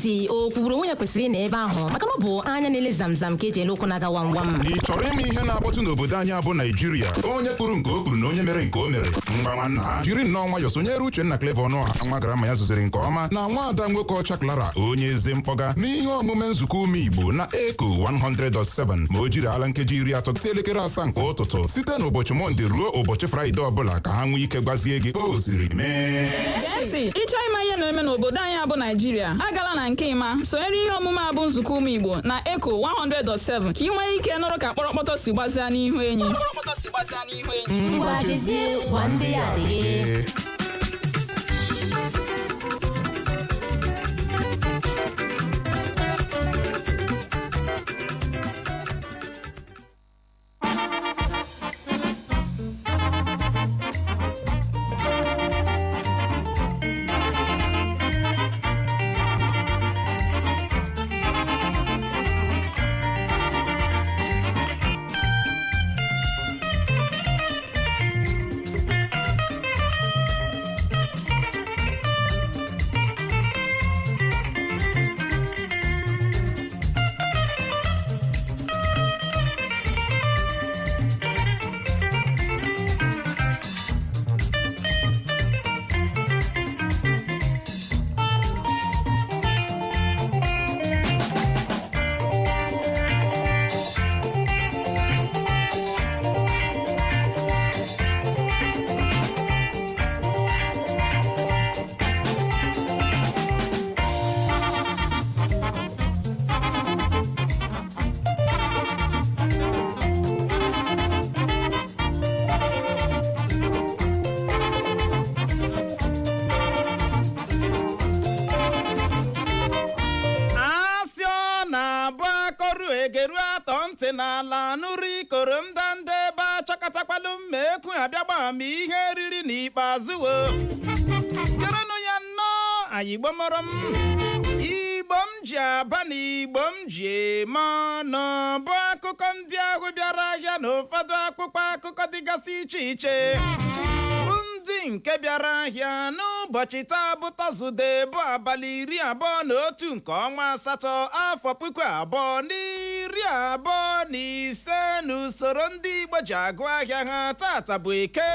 ntị o kwuburu onye kwesịrị na ebe ahụ maka na ọ bụ anya na-ele zamzam ka eji ele ụkwụ na-aga wam. Ị chọrọ ịma ihe na-akpọtụ n'obodo anyị bụ Naijiria? Onye kwuru nke o kwuru na onye mere nke o mere. Mgbanwanna jiri nnọọ nwayọ sonyere Uchenna Clever Ọnụọha nwa gara ma ya zụziri nke ọma na nwaada nwoke ọcha Clara onye eze mkpọga n'ihe omume nzukọ ume Igbo na Eko 100.7 ma o jiri ala nkeji 30 elekere 7 nke ụtụtụ site n'ụbọchị Mọnde ruo ụbọchị Fraịde ọbụla ka ha nwee ike gwazie gị o ziri mee. Ntị ịchọ ịma ihe na-eme n'obodo anyị bụ Naijiria, agala na nke ịma sonyere ihe omume abụ nzukọ ume Igbo na Eko 100.7 ka ị nwee ike nụrụ ka kpọrọkpọtọ si gbazia n'ihu enyi. Ngwa jezie gwa ndị ya adịghị. egeru atọ ntị n'ala nụrụ ikoro ndanda ebe achọkọtakwalu mma ekwu abịa gbaa m ihe riri n'ikpeazụ wo gerenụ ya nnọọ anyị Igbo mụrụ m Igbo m ji aba na Igbo m ji eme ọnụ bụ akụkọ ndị ahụ bịara ahịa na ụfọdụ akpụkpọ akụkọ dịgasị iche iche ndị nke bịara ahịa n'ụbọchị taa bụ Tọzụde bụ abalị 21 nke ọnwa asatọ afọ 2025 n'usoro ndị Igbo ji agụ ahịa ha. Tata bụ Eke.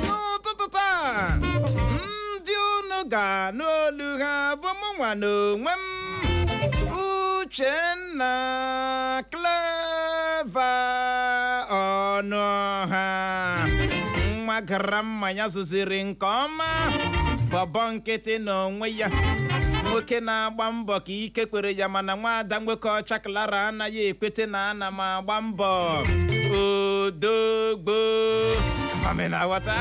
N'ụtụtụ taa ndị unu ga-anụ olu ha bụ mụnwa n'onwe m Uchenna Clever Ọnụọha nwa gara mmanya zụziri nke ọma bọbọ nkịtị n'onwe ya nwoke na-agba mbọ ka ike kwere ya mana nwaada nwoke ọcha Clara anaghị ekwete na ana m agba mbọ odogbo amena ghọta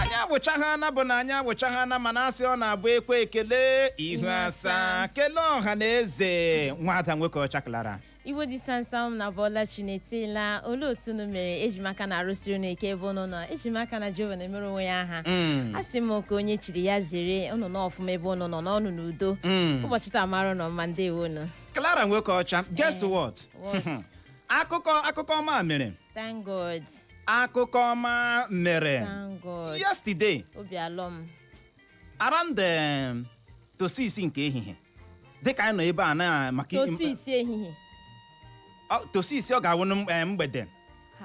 anyị abụchaghana bụ na anyị abụchaghana mana asị ọ na-abụ ekwe ekele ihu asaa kelee ọha na eze nwaada nwoke ọcha Clara Igbo dị sansam na bọla chinetela olu otu unu mere ejimaka na arụsiri n'eke ebe unu nọ ejimaka na Jehova na-emere onwe ya aha asị m ka onye chiri ya zere unu n'ọfụma ebe unu nọ n'ọnụ n'udo ụbọchị taa mara nọ mma ndewo unu Clara nwoke ọcha guess what akụkọ ọma mere thank God akụkọ ọma mere thank God yesterday obi alọm around tosisi nke ehihie dịka anyị nọ ebe a na maka tosisi ehihie tosisi ọ ga-awụ mgbede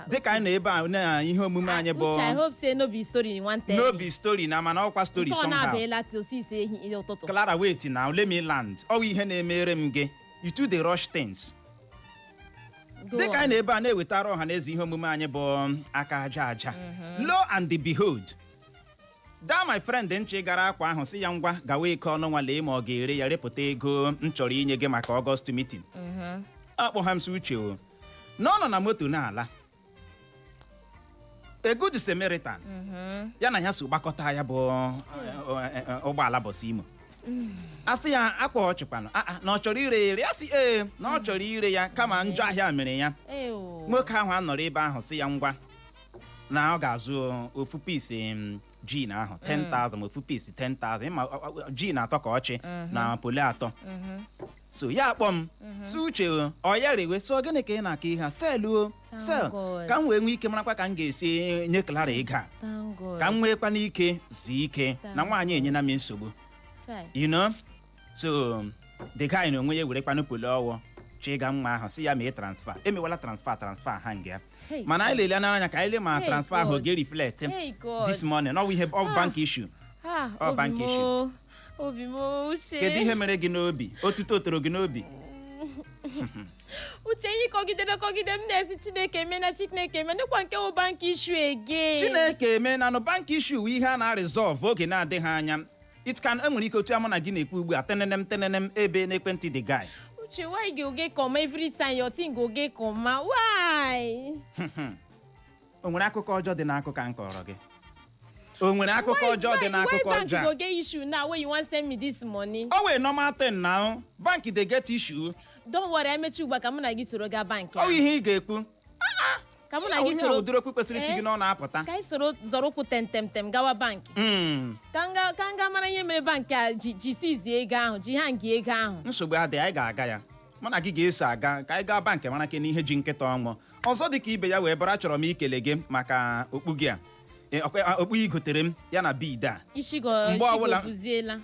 dịka anyị nọ ebe a na ihe omume anyị bụ I hope say no be story in one no be story na mana ọkwa story somehow na-abịala tosisi ehihie ụtụtụ Clara wait now let me land ọ ihe na-emere m gị you too dey rush things dịka anyị nọ ebe a na-ewetara ọha na eze ihe omume anyị bụ aka aja aja lo and behold da my friend nche gara akwa ahụ si ya ngwa gawa eke ọnụ nwa lee ma ọ ga-ere ya repụta ego m chọrọ inye gị maka August meeting akpọ ha msi uche o n'ọnọ na moto na-ala a good Samaritan ya na ya so gbakọta ya bụ ụgbọala bọs Imo asị ya akpọ ọchịkwanụ na ọ chọrọ ire ya asị na ọ chọrọ ire ya kama njọ ahịa mere ya nwoke ahụ anọrọ ebe ahụ si ya ngwa na ọ ga-azụ ofu piece gin ahụ 10,000 ofu piece 10,000 ma gin atọ ka ọchị na polo atọ so ya akpọ m si uche ọ ya rewe so gịnị ka ị na-aka ihe a sel ka m wee nwee ike marakwa ka m ga-esi nye Clara ego a ka m nweekwa n'ike zuo ike na nwaanyị enyena m nsogbu you know so the guy na onwe ya werekwanụ polo ọwụ chiga mma ahụ si ya mee transfer emewala transfer ha nga mana anyị lelee n'anya ka anyị lee ma transfer ahụ ga-reflect this morning ọ bụ ihe bank issue bank issue obi m uche kedu ihe mere gị n'obi otuto toro gị n'obi uche ihe kọgide m na-esi Chineke eme na Chineke eme ndekwa nke bụ bank issue again Chineke eme na bank issue ihe a na-resolve oge na-adịghị anya enwere ike otu amụ na gị na-ekwu ugbu a tenenem ebe n'ekwentị the guy uche why go get come every time your thing go get come why o nwere akụkọ ọjọọ dị n'akụkọ nkọrọ gị o nwere akụkọ ọjọọ dị n'akụkọ ọjọọ why bank go get issue now when you want send me this money o wee normal thing now bank dey get issue don't worry emechi ugba ka mụ na gị soro gaa bank ọ ihe ị ga-ekwu ka mụ na gị soro ụdịrị okwu kwesịrị isi gị n'ọnụ apụta ka anyị soro zọrọ ụkwụ tem gawa bank ka nga mara ihe mere bank a ji sizie ego ahụ ji ha nga ego ahụ nsogbu adịghị anyị ga-aga ya mụ na gị ga-eso aga ka anyị gaa bank mara ke n'ihe ji nkịta ọnwụ ọzọ dị ka ibe ya wee bụrụ achọrọ m ikele gị maka okpu gị a okpu ị gotere m ya na bid a ishigobuziela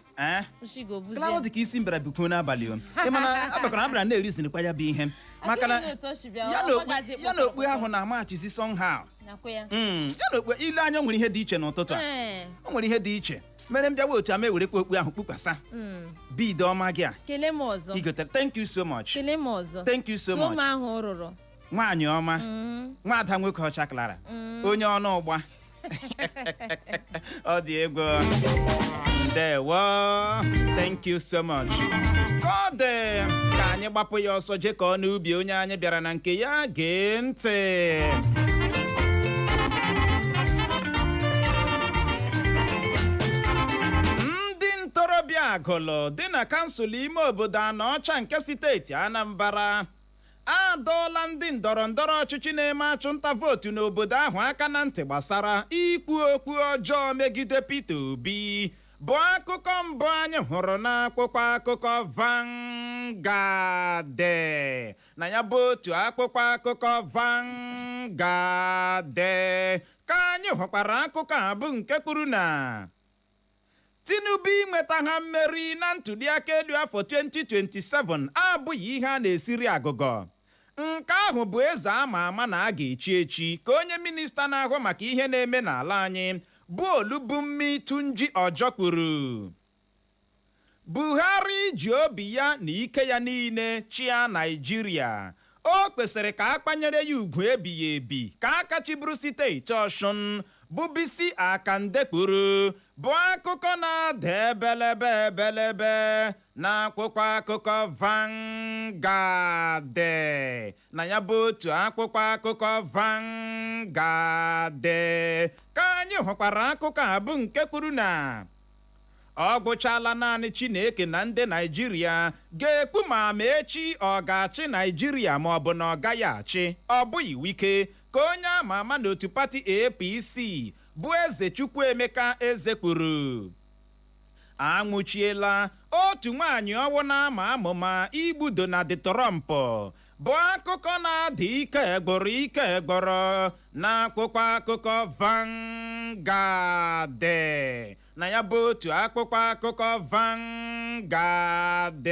klaụ dị ka isi mbara bukwu n'abalị o ịmana abakọrọ abara na-erizinikwa ya bụ ihe maka na ya na okpu ahụ na-amachizi somehow ya na okpu ile anya nwere ihe dị iche n'ụtụtụ a o nwere ihe dị iche mere m bịawa otu a ma ewerekwa okpu ahụ kpukwasa bid ọma gị a kelee m ọzọ ị gotere thank you so much kelee m ọzọ thank you so much ahụ rụrụ nwaanyị ọma nwaada nwoke ọcha Clara onye ọnụ ụgba ọ dị egwu ndewo thank you so much ọ dị ka anyị gbapụ ya ọsọ jekọọ n'ubi onye anyị bịara na nke ya gee ntị ndị ntorobịa Agụlụ dị na kansụl ime obodo Anọcha nke steeti Anambra adọọla ndị ndọrọndọrọ ọchịchị na-eme achụnta vootu n'obodo ahụ aka na ntị gbasara ikwu okwu ọjọọ megide Peter Obi bụ akụkọ mbụ anyị hụrụ n'akwụkwọ akụkọ Vanguard na ya bụ otu akwụkwọ akụkọ Vanguard ka anyị hụkwara akụkọ a bụ nke kwuru na Tinubu inweta ha mmeri na ntụliaka elu afọ 2027 abụghị ihe a na-esiri agụgọ nke ahụ bụ eze ama ama na a ga-echi echi ka onye minista na-ahụ maka ihe na-eme n'ala anyị bụ Olubunmi Tunji Ojo kwuru Buhari ji obi ya na ike ya niile chịa Naịjirịa o kwesịrị ka a kpanyere ya ugwu ebighị ebi ka a kachiburu steeti Ọshụn bụ Bisi Akande kwuru bụ akụkọ na-ada ebelebe n'akwụkwọ akụkọ Vanguard na ya bụ otu akwụkwọ akụkọ Vanguard ka anyị hụkwara akụkọ a bụ nke kwuru na ọ gwụchala naanị Chineke na ndị Naịjirịa ga-ekwu ma echi ọ ga-achị Naịjirịa ma ọ bụ na ọ gaghị achị ọ bụghị Wike ka onye ama ama n'otu pati APC bụ Eze Chukwuemeka Eze kwuru anwụchiela otu nwaanyị ọwụ na-ama amụma igbu Donald Trump bụ akụkọ na-adị ike egboro n'akwụkwọ akụkọ Vanguard na ya bụ otu akwụkwọ akụkọ Vanguard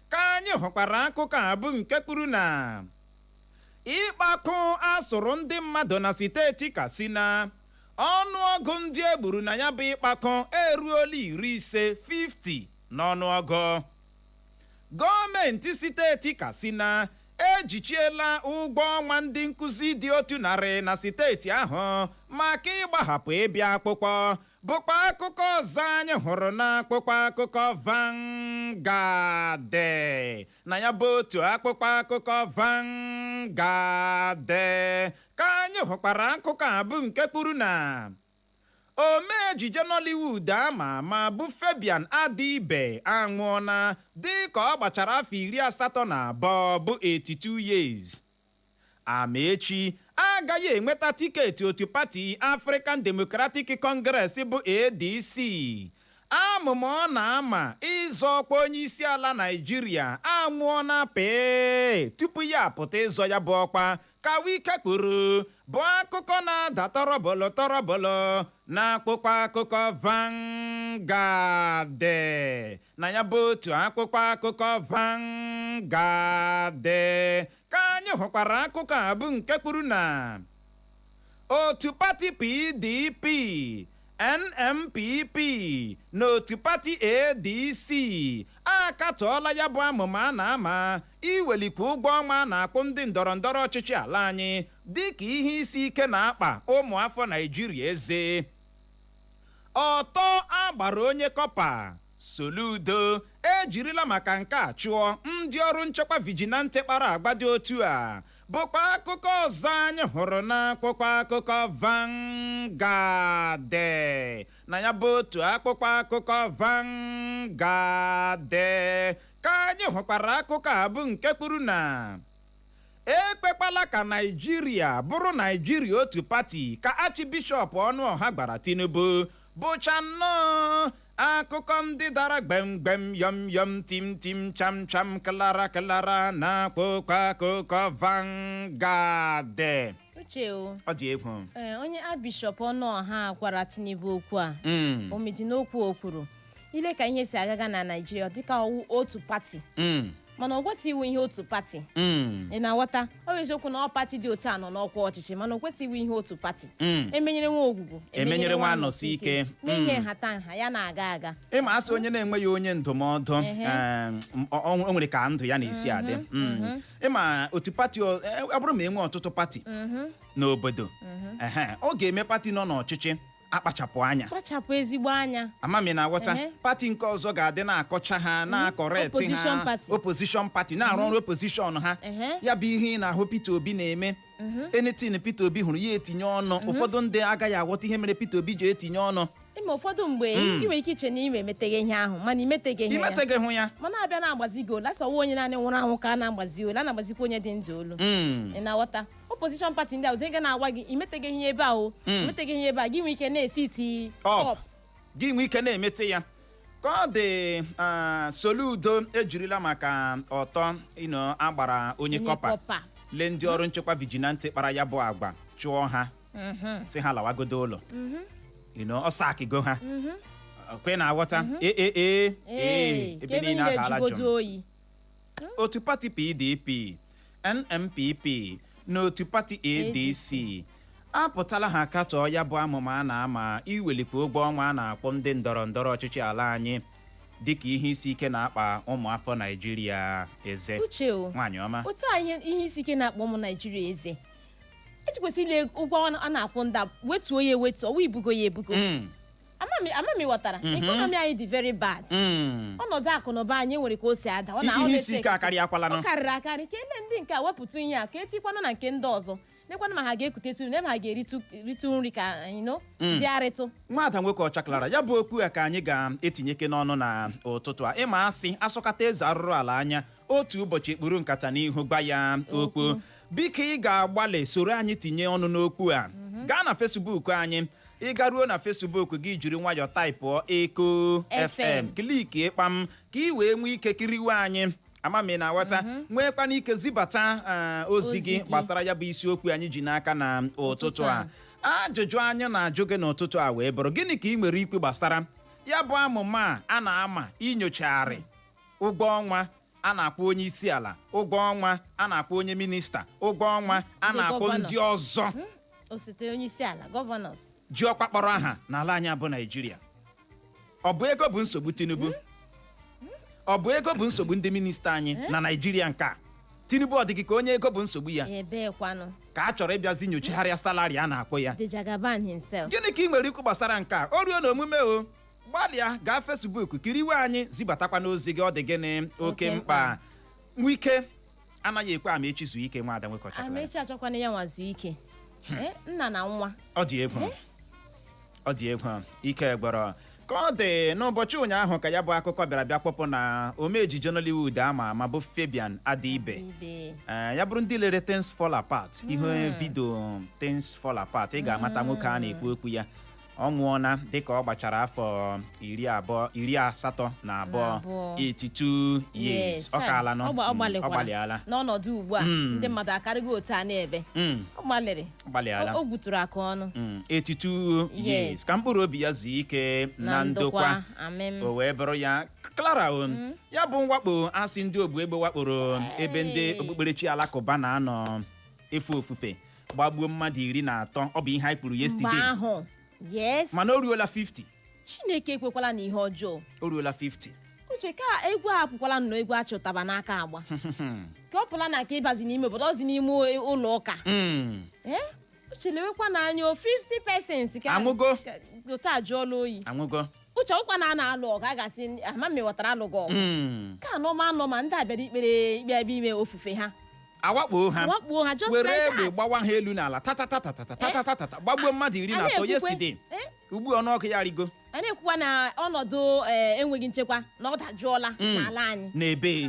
ka anyị hụkwara akụkọ a bụ nke kwuru na ịkpakụ asụrụ ndị mmadụ na steeti Katsina ọnụọgụ ndị egburu na ya bụ ịkpakọ eruola 50 n'ọnụọgụ gọọmenti steeti Katsina ejichiela ụgwọ ọnwa ndị nkụzi dị 100 na steeti ahụ maka ịgbahapụ ịbịa akwụkwọ bụkwa akụkọ ọzọ anyị hụrụ n'akwụkwọ akụkọ Vanguard na ya bụ otu akwụkwọ akụkọ Vanguard ka anyị hụkwara akụkọ a bụ nke kwuru na omee ejije Nollywood ama ama bụ Fabian Adibe anwụọla dị ka ọ gbachara afọ 82 bụ 82 years Amaechi agaghị enweta tiketi otu pati African Democratic Congress bụ ADC Amuma ọ na-ama ịzọ ọkwa onyeisiala Naịjirịa anwụọla pee tupu ya apụta ịzọ ya bụ ọkwa ka Wike kwuru bụ akụkọ na-ada tọrọbọlọ n'akwụkwọ akụkọ Vanguard na ya bụ otu akwụkwọ akụkọ Vanguard ka anyị hụkwara akụkọ a bụ nke kwuru na otu pati PDP, NNPP na otu pati ADC akatọọla ya bụ amụma a na-ama iwelikwu ụgwọ ọnwa na-akpụ ndị ndọrọndọrọ ọchịchị ala anyị dịka ihe isi ike na-akpa ụmụafọ Naịjirịa eze. Ọtọ agbara onye kọpa Soludo ejirila maka nke a chụọ ndị ọrụ nchekwa vigilante kpara agba dị otu a bụkwa akụkọ ọzọ anyị hụrụ n'akwụkwọ akụkọ Vanguard. Na ya bụ otu akwụkwọ akụkọ Vanguard ka anyị hụkwara akụkọ a bụ nke kwuru na ekpekwala ka Naịjirịa bụrụ Naịjirịa otu pati ka Archbishop Ọnụọha gwara Tinubu bụcha nnọọ akụkọ ndị dara gbemgbem yọm yọm tim tim cham cham klara klara na akwụkwọ akụkọ Vanguard. Uche o. Ọ dị egwu. Onye Archbishop Ọnụọha gwara Tinubu okwu a. Omidi n'okwu o kwuru. Ile ka ihe si agaga na Naịjirịa dịka otu pati. Mana ọ kwesịghị iwu ihe otu pati. Ị na-aghọta? Ọ bụ eziokwu na ọ pati dị otu a nọ n'ọkwa ọchịchị mana ọ kwesịghị iwu ihe otu pati. Emenyere nwa ogwugwu, emenyere nwa anọsi ike. Mee ihe nha ya na-aga aga. Ịma asị onye na-enweghị onye ndụmọdụ o nwere ka ndụ ya na-esi adị. Ịma otu pati ọ bụrụ ma enwe ọtụtụ pati n'obodo ọ ga-eme pati nọ n'ọchịchị akpachapụ anya, kpachapụ ezigbo anya. Amami na-aghọta pati nke ọzọ ga-adị na-akọcha ha na-akọreti ha opposition party na-arụ ọrụ opposition ha. Ya bụ ihe ị na-ahụ Peter Obi na-eme. Anything Peter Obi hụrụ ya etinye ọnụ. Ụfọdụ ndị agaghị aghọta ihe mere Peter Obi ji etinye ọnụ. Ime ụfọdụ mgbe ị nwere ike iche na ime emeteghị ihe ahụ mana imeteghị hụ ya mana abịa na-agbazi gị olu asọwa onye naanị nwụrụ anwụ ka a na-agbazi olu a na-agbazikwa onye dị ndụ olu. Ị na-aghọta opposition party ndị ahụ dị na-agwa gị imeteghị ihe ebe ahụ imeteghị ihe ebe a gị nwee ike na-esi iti ọp gị nwee ike na-emete ya ka ọ dị. Soludo ejirila maka ọtọ agbara onye kọpa lee ndị ọrụ nchekwa vigilante kpara ya bụ agba chụọ ha si ha lawagodo ụlọ ọsọ akịgo ha kwe na-aghọta ebe niile agaala jọm. Otu pati PDP, NNPP na otu pati ADC apụtala ha katọọ ya bụ amụma a na-ama iwelikwu ụgwọ ọnwa a na-akpọ ndị ndọrọndọrọ ọchịchị ala anyị dịka ihe isi ike na-akpa ụmụafọ Naịjirịa eze. Uche o, nwaanyị ọma, otu a ihe isi ike na-akpọ ụmụ Naịjirịa eze ejikwesị ile ụgwọ a na-akwụ ndị wetuo ya ewetu ọwa ibugo ya ebugo. Amami ghọtara ekonomi anyị dị very bad. Ọnọdụ akụ na ụba anyị nwere ka o si ada ihe isi ike akarị akwala ọ karịrị akarị ka ele ndị nke a wepụta ihe a ka etikwanụ na nke ndị ọzọ nekwanụ ma ha ga-ekutetu ne ma ha ga-eritu nri ka dị arịtụ. Nwada nwoke ọchaklara ya bụ okwu ya ka anyị ga-etinyeke n'ọnụ na ụtụtụ a. Ịma asị asọkata eze arụrụ ala anya otu ụbọchị ekpuru nkata n'ihu gba ya okwu. Biko ị ga-agbalị soro anyị tinye ọnụ n'okwu a. Gaa na Facebook anyị, ị garuo na Facebook gị jiri nwayọọ taịpụọ Eko FM kliki ịkpam ka ị wee nwee ike kiriwe anyị. Amami na-aghọta nwekwana ike zibata ozi gị gbasara ya bụ isiokwu anyị ji n'aka na ụtụtụ a. Ajụjụ anyị na-ajụ gị n'ụtụtụ a wee bụrụ gịnị ka ị nwere ikwu gbasara ya bụ amụma a na-ama inyochagharị ụgwọ ọnwa a na-akwụ onye isi ala, ụgwọ ọnwa a na-akwụ onye minista, ụgwọ ọnwa a na-akwụ ndị ọzọ osote onye isi ala gọvanọs ji ọkwa kpọrọ aha n'ala anyị bụ Naịjirịa. Ọ bụ ego bụ nsogbu Tinubu? Ọ bụ ego bụ nsogbu ndị minista anyị na Naịjirịa nke a? Tinubu ọ dịghị ka onye ego bụ nsogbu ya ka a chọrọ ịbịazi nyochagharịa salari a na-akwụ ya? Gịnị ka ị nwere ikwu gbasara nke a? O ruo na omume o gbalịa gaa Facebook kiriwe anyị zibatakwa n'ozi gị. Ọ dị gịnị oke mkpa nwike anaghị ekwe Amaechi zuo ike. Nwada nwoke ọchaklara Amaechi achọkwana ya nwa zuo ike. Nna na nwa ọ dị egwu ọ dị egwu ike gbọrọ ka ọ dị n'ụbọchị ụnyaahụ ka ya bụ akụkọ bịara bịa kpọpụ na omeejije Nollywood ama ama bụ Fabian Adibe. Ya bụrụ ndị lere Things Fall Apart ihe vidio Things Fall Apart ị ga-amata nwoke a na-ekwu okwu ya. ọ nwụọna dịka ọ gbachara afọ 82 82 years ọ kaala nọ ọ gbalịala n'ọnọdụ ugbu a ndị mmadụ akarịgo otu a na-ebe ọ gbalịala o gwuturu aka ọnụ 82 years ka mkpụrụ obi ya zuo ike na ndokwa o wee bụrụ ya Clara ya bụ mwakpo asị ndị ogbu egbe wakporo ebe ndị okpukperechi alakụba na-anọ efe ofufe gbagbuo mmadụ 13 ọ bụ ihe anyị kpuru yesterday mana o ruola 50. Chineke ekwekwala na ihe ọjọọ o ruola 50. Uche ka egwu apụkwala nnọọ egwu achụtaba n'aka agba ka ọ pụla na ka ịbazi n'ime obodo ọzi n'ime ụlọ ụka Uche lewekwa n'anya 50 persons ka anwụgo otu ajụọla oyi anwụgo Uche ọkwa na a na-alụ ọgụ a gasị ama mewatara alụgụ ọgụ ka anọ ma ndị abịara ikpe ebe ime ofufe ha awakpo ha just were like egbe gbawa ha elu n'ala tatatatatatatata gbagbuo mmadụ 13 yesterday ugbu ọnụọkụ ya rigo a na-ekwukwa na ọnọdụ enweghị nchekwa na ọ dajụọla n'ala anyị n'ebe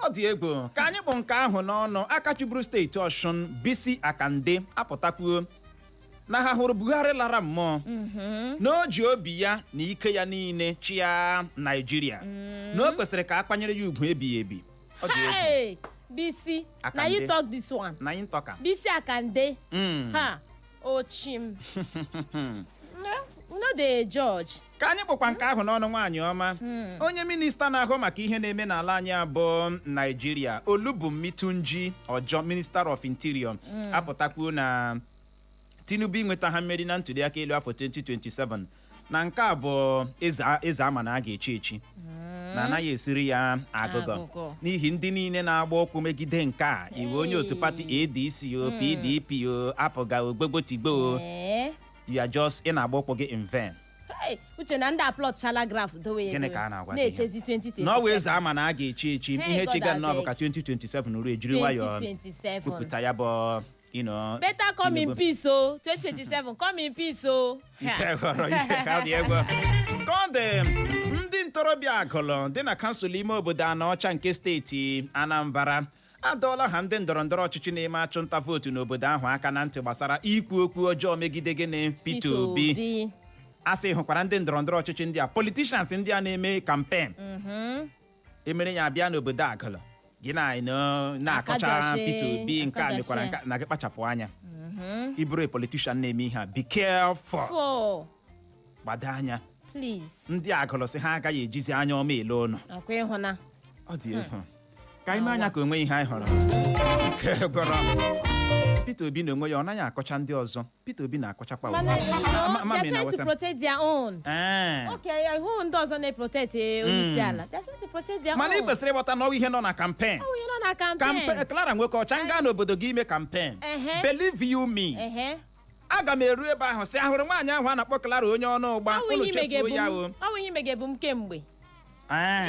ọ dị egwu ka anyị bụ nke ahụ n'ọnụ aka chịburu steeti Ọshụn Bisi Akande apụtakwuo na ha hụrụ Buhari lara mmụọ na o ji obi ya na ike ya niile chịa Naijiria na o kwesịrị ka a kwanyere ya ugwu ebighị ebi. Ọ dị egwu. Bisi na you talk this one na you talk Bisi Akande ha ochim no dey judge. Ka anyị bụkwa nke ahụ n'ọnụ nwaanyị ọma onye minista na-ahụ maka ihe na-eme n'ala anyị abụọ Naijiria Olubunmitunji Ojo Minister of Interior apụtakwuo na Tinubu inweta ha mmeri na ntụliaka elu afọ 2027 na nke a bụ eze ama na a ga-echi echi na anaghị esiri ya agụgọ n'ihi ndị niile na-agba okwu megide nke a iwe onye otu pati ADC o PDP o apụga ogbegbotigbo you are just ị na-agba okwu gị in vain. Uche na ndị aplọtchala graf dowe ya na-echezi 2027 n'ọwa eze ama na a ga-echi echi ihe chiga nnọọ bụ ka 2027 ruo ejiri nwayọọ kwupụta ya bụ better come in peace 2027 come in peace ndị ntorobịa agụlụ dị na kansụl ime obodo Anaọcha nke steeti Anambra adọọla ha ndị ndọrọndọrọ ọchịchị na-eme achụnta vootu n'obodo ahụ aka na ntị gbasara ikwu okwu ọjọọ megide gịnị Peter Obi asị hụkwara ndị ndọrọndọrọ ọchịchị ndị a politicians ndị a na-eme kampen emere ya abịa n'obodo agụlụ gị na-akọcha Peter Obi nke a mekwara nke na gị kpachapụ anya ịbụrụ a politician na-eme ihe a be careful gbado anya ndị agụlụ sị ha agaghị ejizi anya ọma ele ụnụ ọ dị egwu ka anyị mee anya ka onwe ihe anyị hụrụ Peter Obi na onwe ya ọ naghị akọcha ndị ọzọ Peter Obi na-akọchakwa ndị ọzọ na-protect onyeisiala mana ị kwesịrị ịghọta na ihe nọ na kampen Clara nwoke ọcha nga n'obodo gị ime kampen believe you me aga m eru ebe ahụ sị ahụrụ nwaanyị ahụ a na-akpọ Clara onye ọnụ ụgba unu chefuo ya ọ bụ ihe mege bụ m kemgbe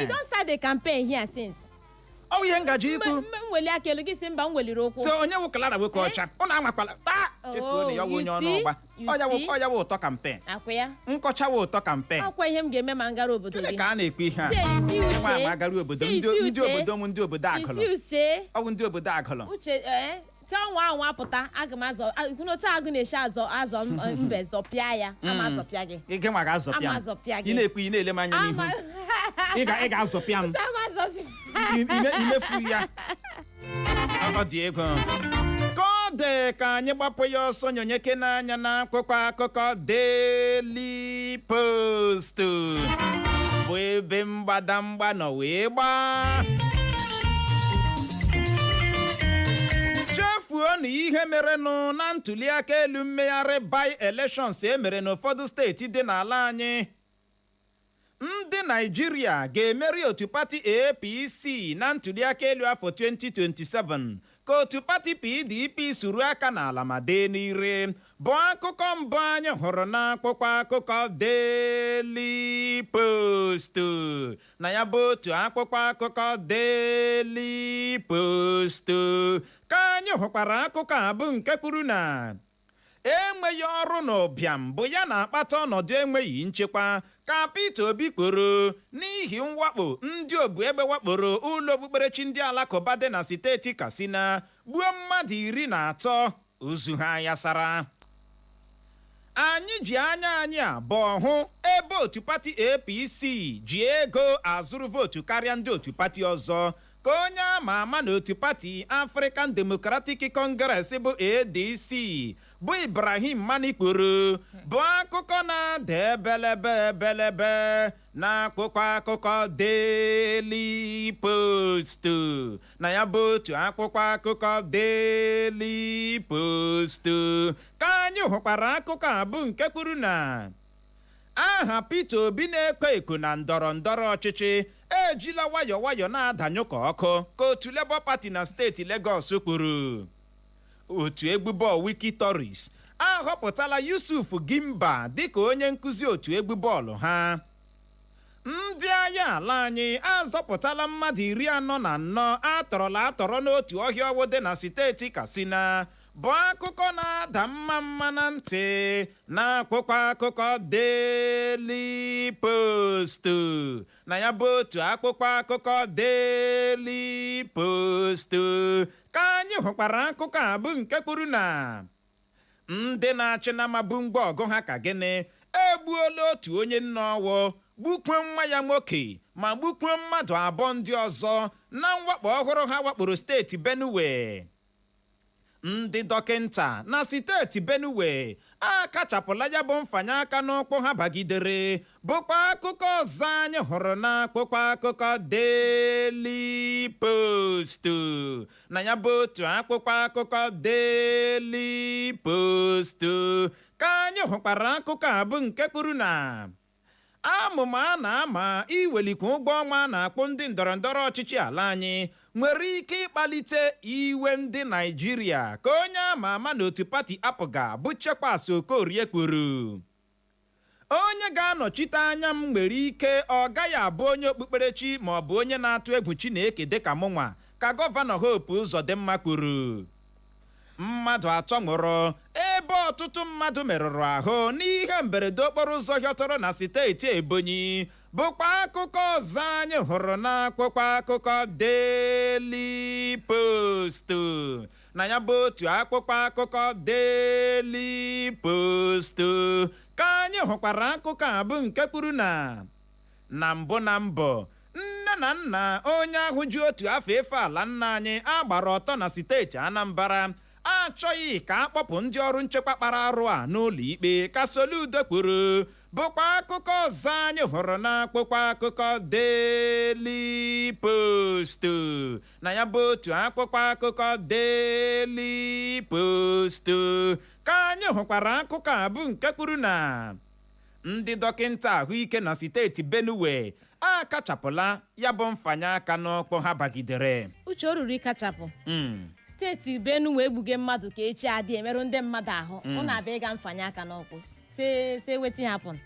you don't start the campaign here since ọ ihe ngaji ikwu mweli aka elu gị si mba m weliri okwu so onye wụ Clara nwoke ọcha ụnụ anwakwala taa chefuo na ya wụ onye ọnụ ụgba ọ ya wụ ụtọ kampen nkọcha wụ ụtọ kampen akwa ihe m ga-eme ma m gara obodo gị ka a na-ekwu ihe a nwa ma agara obodo ndị obodo m ndị obodo agụlụ ọ bụ ndị obodo agụlụ tie ọnwa ahụ apụta aga m azọ otu agụ na-eche azọ mbe zọpịa ya ama azọpịa gị ị nwa ga-azọpịa m ị na-ekwu ị na-ele m anya n'ihu ị ga-azọpịa m imefu ya ọ dị ego ka ọ dị ka anyị gbapụ ya ọsọ nyonyeke n'anya na akwụkwọ akụkọ Daily Post bụ ebe mgbadamgba nọ wee gbaa chefuo na ihe merenụ na ntụliaka elu mmegharị by-elections emere n'ụfọdụ steeti dị n'ala anyị ndị Naijiria ga-emeri otu pati APC na ntụliaka elu afọ 2027 ka otu pati PDP suru aka n'ala ma dee n'ire bụ akụkọ mbụ anyị hụrụ n'akwụkwọ akụkọ Daily Post na ya bụ otu akwụkwọ akụkọ Daily Post ka anyị hụkwara akụkọ a bụ nke kwuru na enweghị ọrụ na ụbịam bụ ya na-akpata ọnọdụ enweghị nchekwa ka Peter Obi kporo n'ihi mwakpo ndị ogbu egbe wakporo ụlọ okpukperechi ndị alakụba dị na steeti Katsina gbuo mmadụ 13 ozu ha yasara anyị ji anya anyị abụọ hụ ebe otu pati APC ji ego azụrụ vootu karịa ndị otu pati ọzọ ka onye ama ama na otu pati African Democratic Congress bụ ADC bụ Ibrahim Mani kwuru bụ akụkọ na-ada ebelebe n'akwụkwọ akụkọ Daily Post na ya bụ otu akwụkwọ akụkọ Daily Post ka anyị hụkwara akụkọ a bụ nke kwuru na aha Peter Obi na-ekwo ekwo na ndọrọ ndọrọ ọchịchị ejila nwayọọ na-adanyụ ka ọkụ ka otu Labour Party na steeti Lagos kwuru. Otu egwu bọọlụ Wiki Tories ahọpụtala Yusuf Gimba dịka onye nkụzi otu egwu bọọlụ ha. Ndị agha ala anyị azọpụtala mmadụ 44 atọrọ n'otu ọhịa ọwụde na steeti Katsina bụ akụkọ na-ada mma na ntị n'akwụkwọ akụkọ Daily Post na ya bụ otu akwụkwọ akụkọ Daily Post ka anyị hụkwara akụkọ a bụ nke kwuru na ndị na-achị na mabụ ngwa ọgụ ha ka gịnị egbuola otu onye nne ọwụ gbukwuo nwa ya nwoke ma gbukwuo mmadụ 2 ndị ọzọ na mwakpo ọhụrụ ha wakporo steeti Benue. Ndị dọkịnta na steeti Benue akachapụla ya bụ mfanye aka n'ụkwụ ha bagidere bụkwa akụkọ ọzọ anyị hụrụ n'akwụkwọ akụkọ Daily Post na ya bụ otu akwụkwọ akụkọ Daily Post ka anyị hụkwara akụkọ a bụ nke kwuru na amụma a na-ama iwelikwu ụgwọ ọnwa a na-akpụ ndị ndọrọndọrọ ọchịchị ala anyị nwere ike ịkpalite iwe ndị Naịjirịa ka onye ama ama n'otu pati apụga bụ Chekwas Okorie kwuru. Onye ga-anọchite anya m nwere ike ọ gaghị abụ onye okpukperechi ma ọ bụ onye na-atụ egwu Chineke dịka mụnwa, ka gọvanọ Hope Uzodimma kwuru. Mmadụ 3 nwụrụ ebe ọtụtụ mmadụ merụrụ ahụ n'ihe mberede okporo ụzọ hịọtọrọ na steeti Ebonyi bụkwa akụkọ ọzọ anyị hụrụ n'akwụkwọ akụkọ Daily Post na ya bụ otu akwụkwọ akụkọ Daily Post ka anyị hụkwara akụkọ a bụ nke kwuru na mbụ nne na nna onye ahụ ji otu afọ efe ala nna anyị agbara ọtọ na steeti Anambra achọghị ka akpọpụ ndị ọrụ nchekwa kpara arụ a n'ụlọ ikpe ka Soludo kwuru bụkwa akụkọ ọzọ anyị hụrụ n'akwụkwọ akụkọ Daily Post na ya bụ otu akwụkwọ akụkọ Daily Post ka anyị hụkwara akụkọ a bụ nke kwuru na ndị dọkịnta ahụike na steeti Benue akachapụla ya bụ mfanye aka n'ụkwụ ha bagidere. Uche oruru ịkachapụ steeti Benue egbuge mmadụ ka echi adị emerụ ndị mmadụ ahụ ọ na-abịa ịga mfanye aka n'ụkwụ say wetin happen.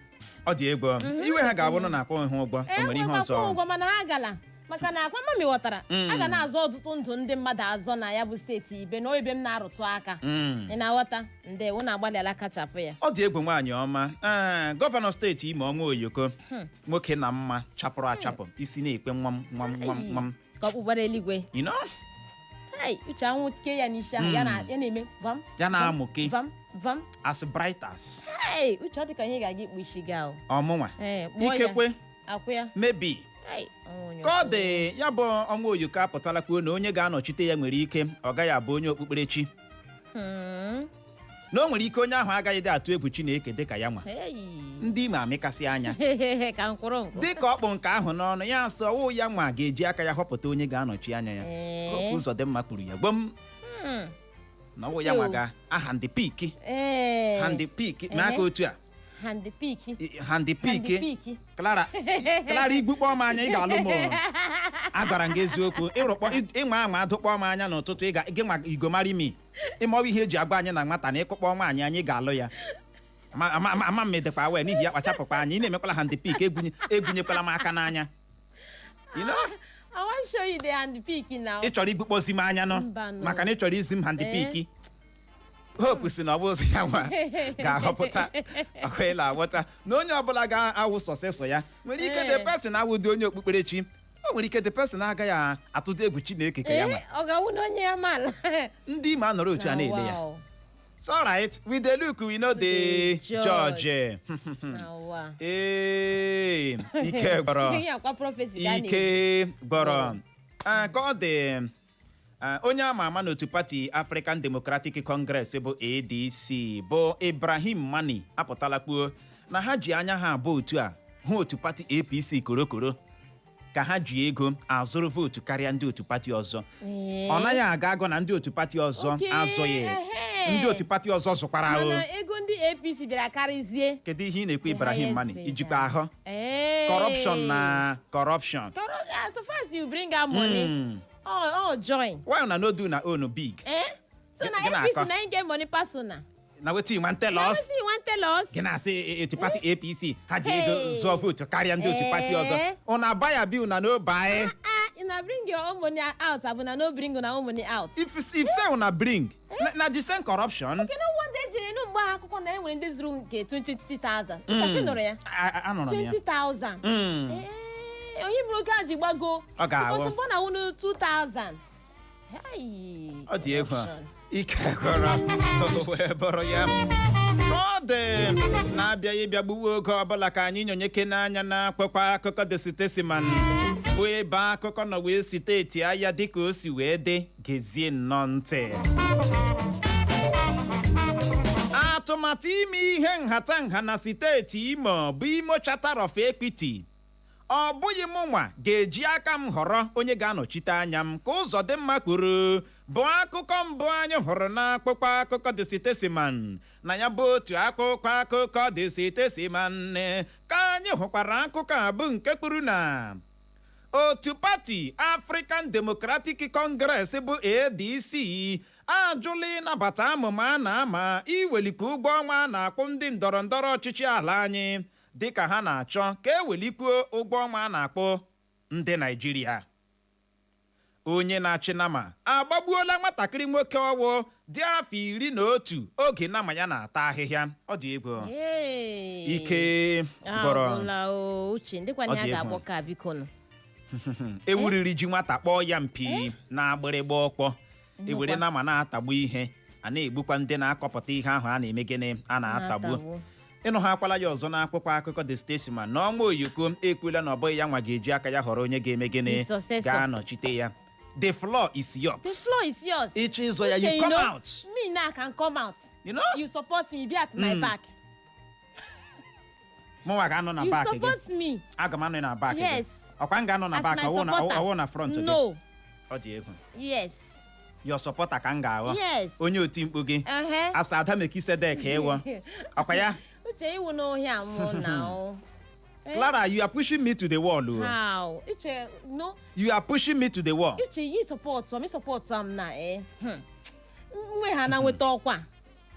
Ọ dị egwu iwe ha ga-abụ na akwụ ha ụgwọ o nwere ihe ọzọ ụgwọ mana ha gala maka na akwa mami ghọtara a ga na-azọ ọtụtụ ndụ ndị mmadụ azọ na ya bụ steeti Ibe na ebe m na-arụtụ aka ị na-aghọta ndewo na-agbalịala kachapụ ya. Ọ dị egwu nwaanyị ọma gọvanọ steeti Imo Ọnwa Oyoko nwoke na mma chapụrụ achapụ isi na-ekpe nwam ka ọ kpụgbara eluigwe uche anwụ ke ya n'isi ahụ ya na-eme vam ya na-amụke vam as bright as uche ọ dị ka ihe ga-aga ikpu isi gị ahụ ọmụnwa ikekwe akwụ ya maybe ka ọ dị ya bụ Ọnwa Oyoko apụtala kwuo na onye ga-anọchite ya nwere ike ọ gaghị abụ onye okpukperechi na o nwere ike onye ahụ agaghị dị atụ egwu Chineke dịka ya nwa ndị Imo amịkasị anya dịka ọkpụ nke ahụ n'ọnụ ya asị ọwụ ya nwa ga-eji aka ya họpụta onye ga-anọchi anya ya Uzodimma kwuru ya gbom na ọwụ ya nwa ga ahandi pik n'aka otu a handi pik Clara igbukpọ m anya ị ga-alụ m agwara m gị eziokwu ịnwa anwa adụkpọ m anya n'ụtụtụ gị nwa igomara imi ịmaọbụ ihe eji agwa anyị na nwata na ịkụkpọ nwaanyị anyị ga-alụ ya ama m edekwa wee n'ihi ya kpachapụkwa anya ị na-emekwala handi pik egwunyekwala m aka n'anya ị chọrọ igbukpọzi m anya nọ maka na ị chọrọ izi m handi pik Hope si na ọ bụ ụzọ ya nwa ga-ahọpụta ọkwaịla aghọta na onye ọbụla ga-awụ sọsesọ ya nwere ike the person awụ dị onye okpukperechi o nwere ike the person agaghị atụta egwu Chineke ka ya nwa ọ ga-awụ na onye ya mala ndị Imo anọrọ otu a na-ele ya It's all right. With the look, we know the judge. Hey, Ike gboro. Ike gboro. Ka dị onye ama n'otu pati African Democratic Congress bụ ADC bụ Ibrahim Mani apụtala kwuo na ha ji anya ha abụọ otu a hụ otu pati APC korokoro ka ha ji ego azụrụ vootu karịa ndị otu pati ọzọ. Ọ naghị aga agụ na ndị otu pati ọzọ azụghị. Ndị otu pati ọzọ zụkwara ahụ. Mana ego ndị APC bịara karịzie. Kedu ihe ị na-ekwu Ibrahim Mani? Ijikwa ahụ? Corruption na corruption. So far as you bring out money, join. Why una no do na own big? So na APC na get money personal. Na wetin you wan tell us? Wetin you wan tell us? Gina say otu party APC ha ji ego zụọ vote karịa ndị otu party ọzọ. Una buy abi una no buy? Una bring your own money out, abuna no bring una own money out. If say una bring, na the same corruption. Okay, no one day je no mgba akụkọ na enwere ndị zuru nke 20,000. Ị nụrụ ya? Anụrụ m ya. 20,000. Onye bụrụ ka ji gbago. Ọ ga-awụ. Because mbọ na unu 2,000. Hey. Ọ dị egwu a. Ike gwara wee bụrụ ya. Ọ dị na-abịa ịbịa gbuwe oge ọbụla ka anyị nyonyeke n'anya na akpụkpọ akụkọ The Statesman bụ ebe akụkọ nọ wee site ya dịka o si wee dị gezie nnọọ ntị. Atụmatụ ime ihe nhatanha na steeti Imo bụ Imo Charter of Equity. Ọ bụghị mụnwa ga-eji aka m họrọ onye ga-anọchite anya m ka ụzọ dị mma kwuru bụ akụkọ mbụ anyị hụrụ n'akpụkpọ akụkọ The Statesman na ya bụ otu akpụkpọ akụkọ The Statesman ka anyị hụkwara akụkọ a bụ nke kwuru na otu pati African Democratic Congress bụ ADC ajụla ịnabata amụma a na-ama iwelikwu ụgwọ ọnwa na-akwụ ndị ndọrọ ndọrọ ọchịchị ala anyị dịka ha na-achọ ka ewelikwuo ụgwọ ọnwa a na-akpọ ndị Naịjirịa. Onye na-achị nama agbagbuola nwatakịrị nwoke ọwụ dị afọ 11 oge nama ya na-ata ahịhịa. Ọ dị egwu. Ike gbọrọ. Uche ndịkwa ya ga-agbọ ka biko nụ. Ewuriri ji nwata kpọọ ya mpi na agbịrịgba ọkpọ. Ewere nama na-atagbu ihe a na-egbukwa ndị na-akọpụta ihe ahụ a na-eme gịnị a na-atagbu. Ịnụ ha akwala ya ọzọ n'akwụkwọ akụkọ The Statesman na ọnwa oyoko ekwela na ọ bụghị ya nwa ga-eji aka ya họrọ onye ga-eme gịnị ga-anọchite ya. The floor is yours. The floor is yours. Ịchọ ịzọ ya, you come out. Me now can come out. You know? You support me, be at my back. Mụnwa ga-anọ na back gị. You support me. Aga m anọ na back gị. Yes. Ọkwa m ga-anọ na back ọwụ na front gị. No. Ọ dị egwu. Yes. Your supporter ka m ga-aghọ. Yes. Onye oti mkpu gị. Asa Ada Mekisedek ịwọ. Ọkwa ya? Uche iwu n'ohia mụ na. Clara, you are pushing me to the wall. How? Uche, no. You are pushing me to the wall. Uche, you support some na Mwe ha na nweta ọkwa.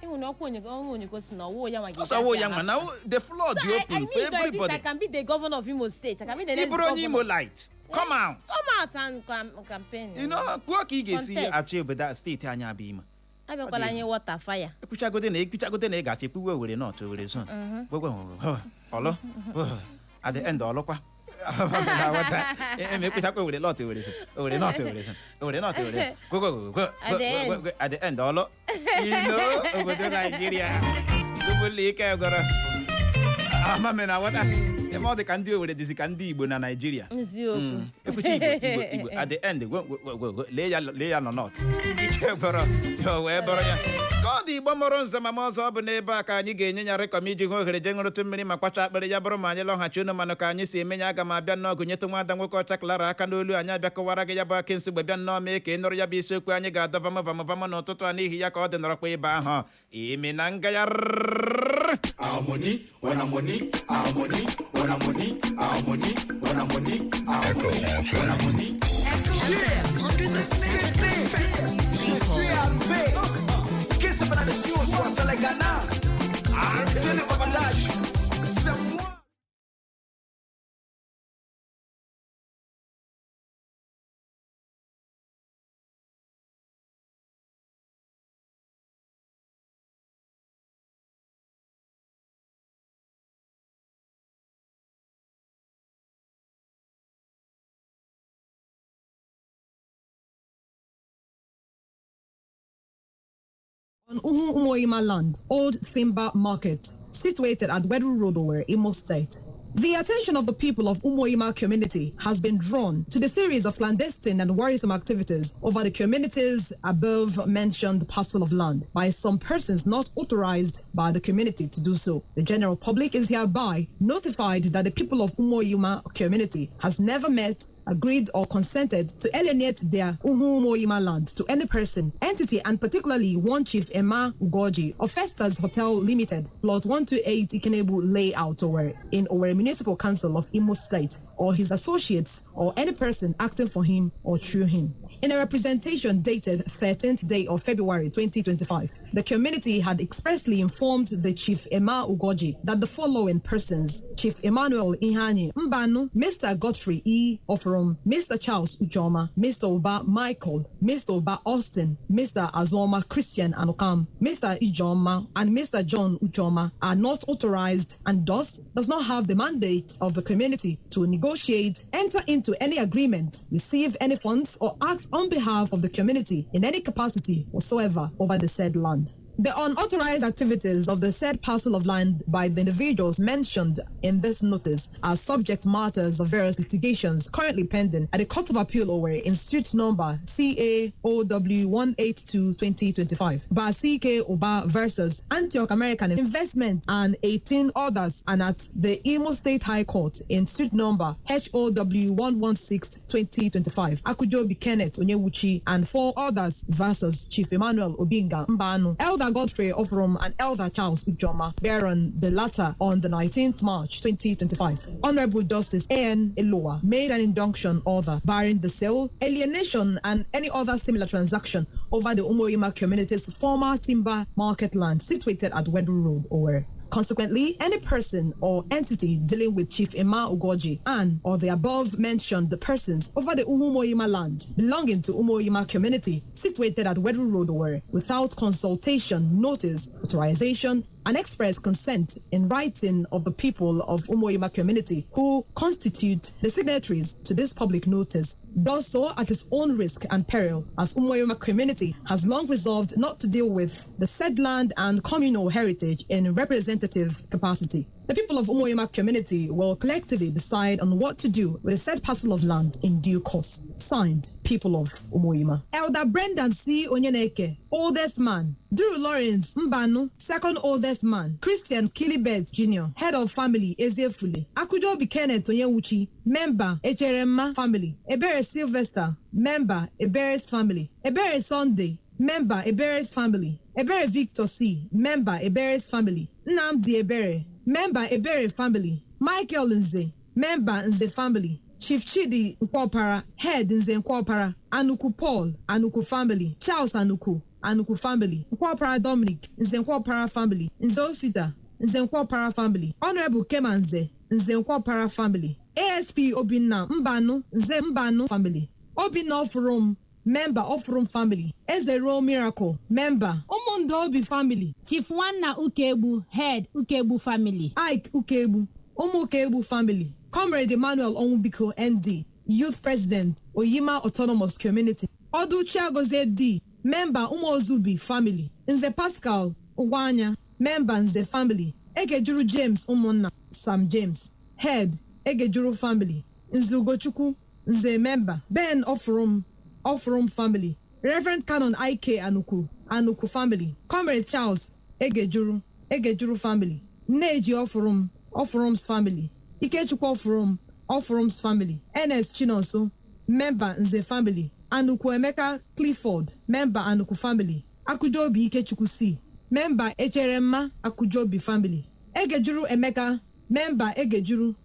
Iwu na ọkwa onye kwesị na ọwụ ya nwa gị. So ọwụ ya nwa. Now the floor is open for everybody. I can be the governor of Imo State. I can be the next governor. Ibro Imo light. Come out. Come out and campaign. You know, kwuo ka ị ga-esi achị obodo steeti anyị abịa Imo. Abịakwala anyị water fire. Ekwuchagode na ị ga-achị ekpuwe were not were zone. Ọlọ. At the end ọlọkwa. Ekwuchakwa were lot were not were. Go. At the end ọlọ. You know, obodo Nigeria. Gbogbo ike gwara. Amame na wata. Ọ dị ka ndị Owere dịzi ka ndị Igbo na Nigeria. Nziokwu. Ekwuchi Igbo at the end lee ya nọ not. Ike gwara wee bụrụ ya. Ka ọ dị Igbo mụrụ nze ma ọzọ ọ bụ n'ebe a ka anyị ga-enye ya rekọm iji hụ ohere je ṅụrụtụ mmiri ma kwacha akpịrị ya bụrụ ma anyị lọghachi unu manụ ka anyị si emenye aga m abịa nnọọ nyetụ nwada nwoke ọcha Clara aka n'olu anyị abịa kọwara gị ya bụ aka nsogbe bịa nnọọ mee ka ị nụrụ ya bụ isiokwu anyị ga-adọva mvamvamụ n'ụtụtụ a n'ihi ya ka ọ dị nọrọkwa ebe ahụ ime na ngagharị. Our money, when I'm money, our money, when I'm money, our money, when I'm money, our money, when I'm money. Qu'est-ce que ça fait? C'est la Ghana. Ah, je ne peux pas lâcher. C'est moi. On Umoima land, Old Timber Market, situated at Wedru Road, Owerri, Imo State. The attention of the people of Umoima community has been drawn to the series of clandestine and worrisome activities over the community's above-mentioned parcel of land by some persons not authorized by the community to do so. The general public is hereby notified that the people of Umoima community has never met, agreed or consented to alienate their Umoima land to any person, entity, and particularly one Chief Emma Ugoji of Festus Hotel Limited, plot 128 Ikenebu Layout, Owerri, in Owerri Municipal Council of Imo State, or his associates, or any person acting for him or through him. In a representation dated 13th day of February 2025, the community had expressly informed the Chief Emma Ugoji that the following persons, Chief Emmanuel Ihani Mbanu, Mr. Godfrey E. Ofrom, Mr. Charles Ujoma, Mr. Uba Michael, Mr. Uba Austin, Mr. Azoma Christian Anokam, Mr. Ijoma, and Mr. John Ujoma are not authorized and thus does not have the mandate of the community to negotiate, enter into any agreement, receive any funds, or act on behalf of the community in any capacity whatsoever over the said land. The unauthorized activities of the said parcel of land by the individuals mentioned in this notice are subject matters of various litigations currently pending at the Court of Appeal, Owerri, in suit number CAOW 182-2025 by CK Oba versus Antioch American Investment and 18 others, and at the Imo State High Court in suit number HOW 116-2025 Akujobi Kenneth Onyewuchi and 4 others versus Chief Emmanuel Obinga Mbanu, Elder Godfrey Ofrom, and Elder Charles Ujoma, bearing the latter on the 19th March 2025. Honorable Justice A.N. Eloa made an injunction order barring the sale, alienation, and any other similar transaction over the Umoima community's former timber market land situated at Wedru Road, Owerri. Consequently, any person or entity dealing with Chief Emma Ugoji and or the above-mentioned persons over the Umoima land belonging to Umoima community situated at Wedru Road, Owerri, without consultation, notice, authorization, and express consent in writing of the people of Umoima community who constitute the signatories to this public notice, does so at its own risk and peril, as Umoima community has long resolved not to deal with the said land and communal heritage in representative capacity. The people of Umoima community will collectively decide on what to do with the said parcel of land in due course. Signed, People of Umoima. Elder Brendan C. Onyeneke, oldest man. Drew Lawrence Mbanu, second oldest man. Christian Kilibet Jr., head of family, Ezeofule. Akujobi Kenneth Onyewuchi, member, Echerema family. Ebere Sylvester, member, Ebere's family. Ebere Sunday, member, Ebere's family. Ebere Victor C., member, Ebere's family. Nnamdi Ebere, member, Ebere family. Michael Nze, member, Nze family. Chief Chidi Nkwopara, head Nze Nkwopara. Anuku Paul, Anuku family. Charles Anuku, Anuku family. Nkwopara Dominic, Nze Nkwopara family. Nze Osita, Nze Nkwopara family. Honorable Kemanze, Nze Nkwopara family. ASP Obinna Mbanu, Nze Mbanu family. Obinna Ofrom, member of Rom family. Ezero Miracle, member. Omondobi family. Chief Wanna Ukebu, head Ukebu family. Ike Ukebu, Ukebu family. Comrade Emmanuel Onwubiko ND, Youth President, Oyima Autonomous Community. Odu Chiagoze D, member Umozubi family. Nze Pascal Ugwanya, member Nze family. Egejuru James Umonna, Sam James, head Egejuru family. Nze Ugochukwu, Nze member. Ben Ofrom family. Reverend Canon IK Anuku family. Comrade Charles Egejuru family. Neji Ofrom's family. Ikechukwu Ofrom's family. NS Chinonso, member Nze family. Anuku Emeka Clifford, member Anuku family. Akujobi Ikechukwu C, member Echerema Akujobi family. Egejuru Emeka, member Egejuru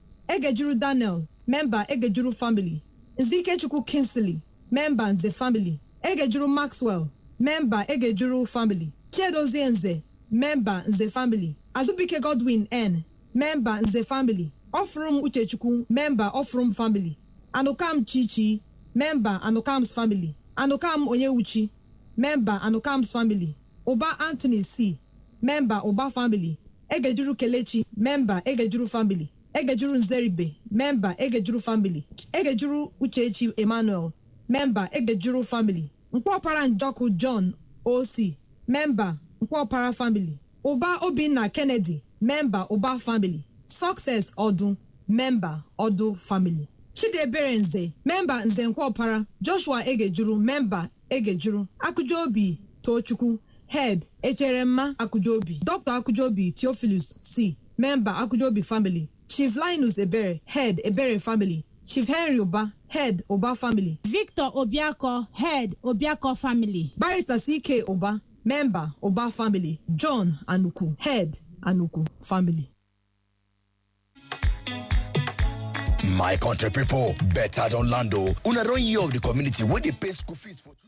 Daniel, member Egejuru family. Nzikechukwu Kinsley, member Nze family. Egejuru Maxwell, member Egejuru family. Chedozie Nze, member Nze family. Azubike Godwin N, member Nze family. Ofrom Uchechukwu, member Ofrom family. Anokam Chichi, member Anokam's family. Anokam Onyewuchi, member Anokam's family. Oba Anthony C, member Oba family. Egejuru Kelechi, member Egejuru family. Egejuru Nzeribe, member Egejuru family. Egejuru Uchechi Emmanuel, member Egejuru family. Nkwopara Njoku John OC, member Nkwopara family. Uba Obinna Kennedy, member Uba family. Success Odu, member Odu family. Chidebere Nze, member Nze Nkwopara. Joshua Egejuru, member Egejuru. Akujobi Tochukwu, head Echerema Akujobi. Dr. Akujobi Theophilus C, member Akujobi family. Chief Linus Ebere, head Ebere family. Chief Henry Uba, head Uba family. Victor Obiako, head Obiako family. Barrister C.K. Uba, member Uba family. John Anuku, head Anuku family. My country people, better than Lando. Una run year of the community where they pay school fees for children.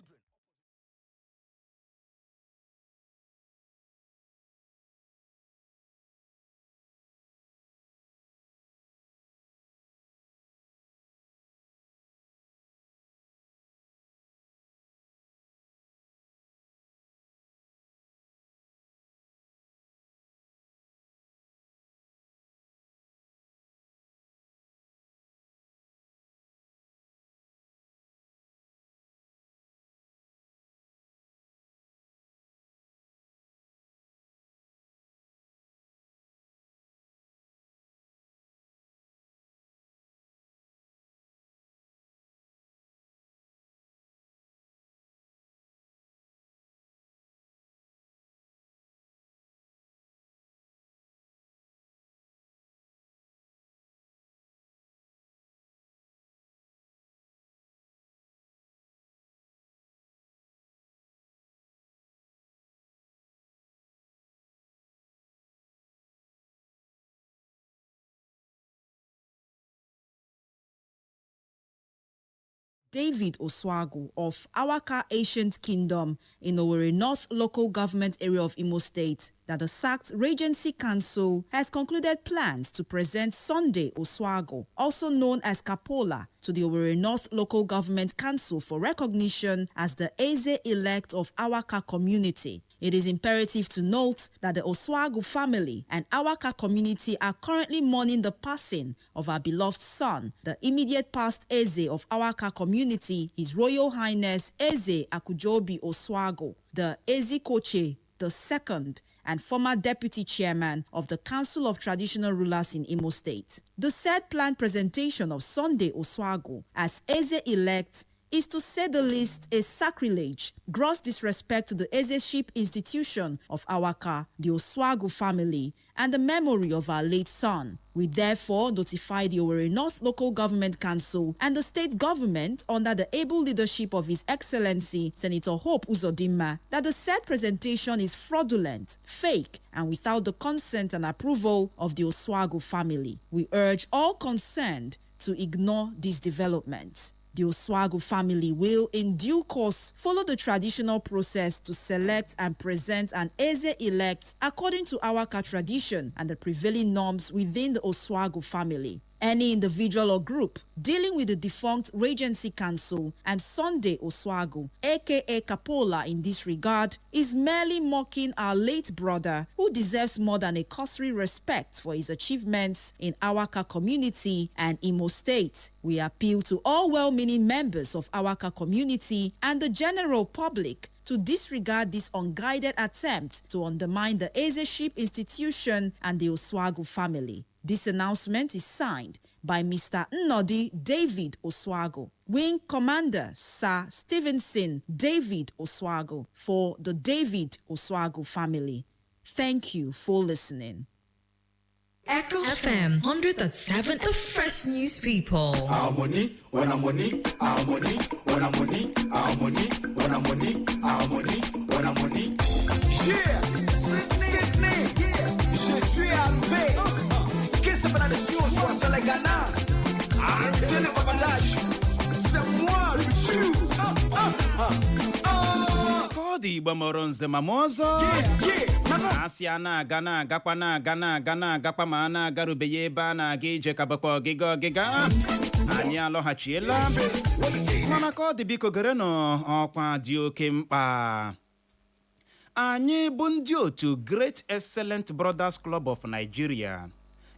David Oswago of Awaka Ancient Kingdom in Owerri North Local Government Area of Imo State that the sacked Regency Council has concluded plans to present Sunday Oswago, also known as Kapola, to the Owerri North Local Government Council for recognition as the Eze-elect of Awaka community. It is imperative to note that the Oswago family and Awaka community are currently mourning the passing of our beloved son, the immediate past Eze of Awaka community, His Royal Highness Eze Akujobi Oswago, the Eze Koche, the second and former deputy chairman of the Council of Traditional Rulers in Imo State. The said planned presentation of Sunday Oswago as Eze-elect is, to say the least, a sacrilege, gross disrespect to the Eze-ship institution of Awaka, the Oswago family, and the memory of our late son. We therefore notify the Owerri North Local Government Council and the state government under the able leadership of His Excellency Senator Hope Uzodimma that the said presentation is fraudulent, fake, and without the consent and approval of the Oswago family. We urge all concerned to ignore these developments. The Oswago family will, in due course, follow the traditional process to select and present an Eze-elect according to Awaka tradition and the prevailing norms within the Oswago family. Any individual or group dealing with the defunct Regency Council and Sunday Oswago, aka Kapola, in this regard, is merely mocking our late brother who deserves more than a cursory respect for his achievements in Awaka community and Imo State. We appeal to all well-meaning members of Awaka community and the general public to disregard this unguided attempt to undermine the Eze-ship institution and the Oswago family. This announcement is signed by Mr. Nnodi David Oswago, Wing Commander Sir Stevenson David Oswago, for the David Oswago family. Thank you for listening. Echo FM 100.7, the fresh news people. Our money, when I'm money, our money, when I'm money, our money, when I'm money, our money, when I'm money. Yeah, Sydney, yeah, je suis arrivé. Qu'est-ce que la nation soit sur les Ghana? Arrêtez le babadage, c'est moi le fou. Kodi Igbo mụrụ nze ma mụ ọzọ. Asị a na-aga na-agakwa ma a na-agarubeghị ebe a na-aga ije ka bụkwa ọgịga. Anyị alọghachiela. Mana ka ọ dị, biko gere n'ọkwa dị oke mkpa. Anyị bụ ndị otu Great Excellent Brothers Club of Nigeria,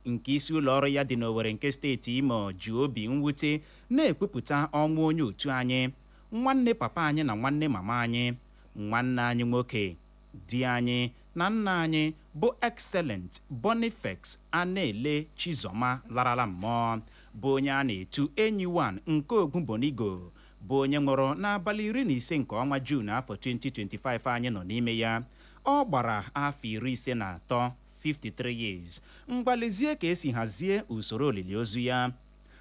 nke isi ụlọ ọrụ ya dị n'Owerri nke steeti Imo, ji obi mwute na-ekwupụta ọnwụ onye otu anyị, nwanne papa anyị na nwanne mama anyị, nwanne anyị nwoke, di anyị na nna anyị bụ excellent Boniface Anele Chizoma larala mmụọ bụ onye a na-etu enyi 1 nke Ogbubonigo bụ onye nwụrụ n'abalị 15 nke ọnwa Juun afọ 2025 anyị nọ n'ime ya. Ọ gbara afọ 53 53 years. Mgbalizie ka esi hazie usoro olili ozu ya.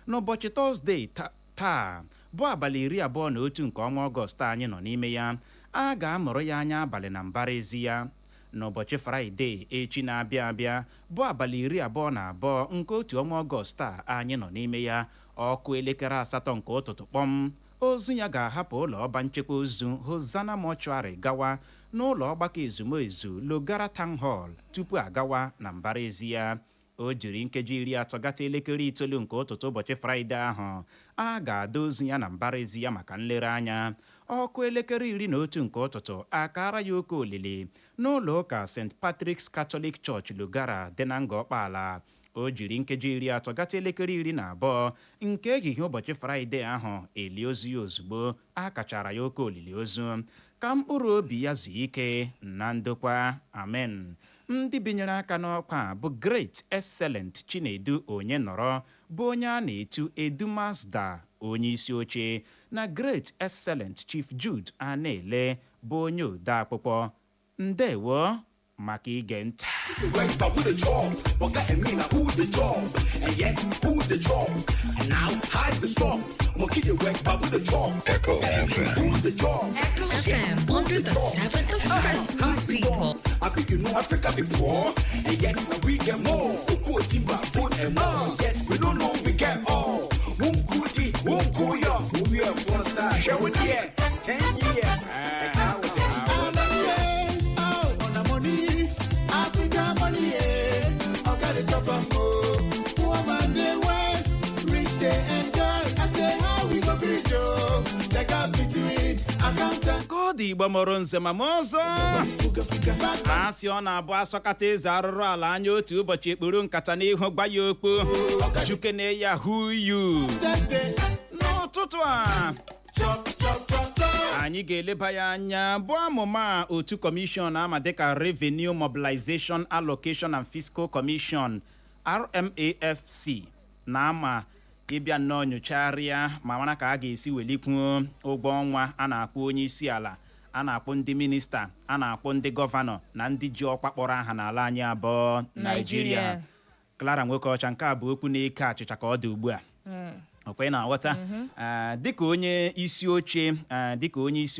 N'ụbọchị Tọzdee taa bụ abalị 21 nke ọnwa Ọgọst anyị nọ n'ime ya. A ga-amụrụ ya anya abalị na mbara ezi ya. N'ụbọchị Fraịde echi na-abịa abịa bụ abalị 22 nke otu ọnwa Ọgọst a anyị nọ n'ime ya. Ọkụ elekere 8 nke ụtụtụ kpọm ozu ya ga-ahapụ ụlọ ọba nchekwa ozu Hosanna Mortuary gawa n'ụlọ ọgbakọ ezumezu Logara Town Hall tupu agawa na mbara ezi ya. O jiri nkeji 30 gata elekere 9 nke ụtụtụ ụbọchị Fraịde ahụ a ga-ada ozu ya na mbara ezi ya maka nlereanya. Ọkụ elekere 11 nke ụtụtụ akara ya oke olili n'ụlọ ụka St. Patrick's Catholic Church Lugara dị na Ngọkpala. O jiri nkeji 30 gata elekere 12 nke ehihie ụbọchị Fraịde ahụ eli ozu ya ozugbo a kachara ya oke olili ozu ka mkpụrụ obi ya zuo ike na ndokwa. Amen. Ndị binyere aka n'ọkwa bụ Great Excellent Chinedu onye nọrọ bụ onye a na-etu Edu Mazda onye isi oche na Great Excellent Chief Jude Anele bụ onye ode akpụkpọ. Ndewo maka ige ntị. Echo FM 107, the fresh news people. I think you know Africa before, and yet we get more. Ugo, Timba, food and more. Yet we don't know we get all. Won't go deep, won't go young. We have one side. Share with you 10 years. And nowadays. Oh, on the money, Africa money, I got it up and go. Woman, they went, rich, they enjoy. I say, how we go be Joe? They got between accountant. Kọdụ Igbo mụrụ nze ma ọzọ asị ọ na-abụ asọkata eze arụrụ ala anya otu ụbọchị ekpuru nkata n'ihu gba ya okpu jukene ya huyu. N'ụtụtụ a anyị ga-eleba ya anya bụ amụma otu kọmishọn ama dịka Revenue Mobilization Allocation and Fiscal Commission RMAFC na ama ịbịa nnọọ nyochagharịa ma mara ka a ga-esi welikwu ụgwọ ọnwa a na-akwụ onye isi ala, a na-akwụ ndị minista, a na-akwụ ndị gọvanọ na ndị ji ọkwa kpọrọ aha n'ala anyị abụọ Naịjirịa. Clara Nwokeọcha, nke a bụ okwu na-eke achịcha ka ọ dị ugbu a. Okwe na-aghọta dịka onye isi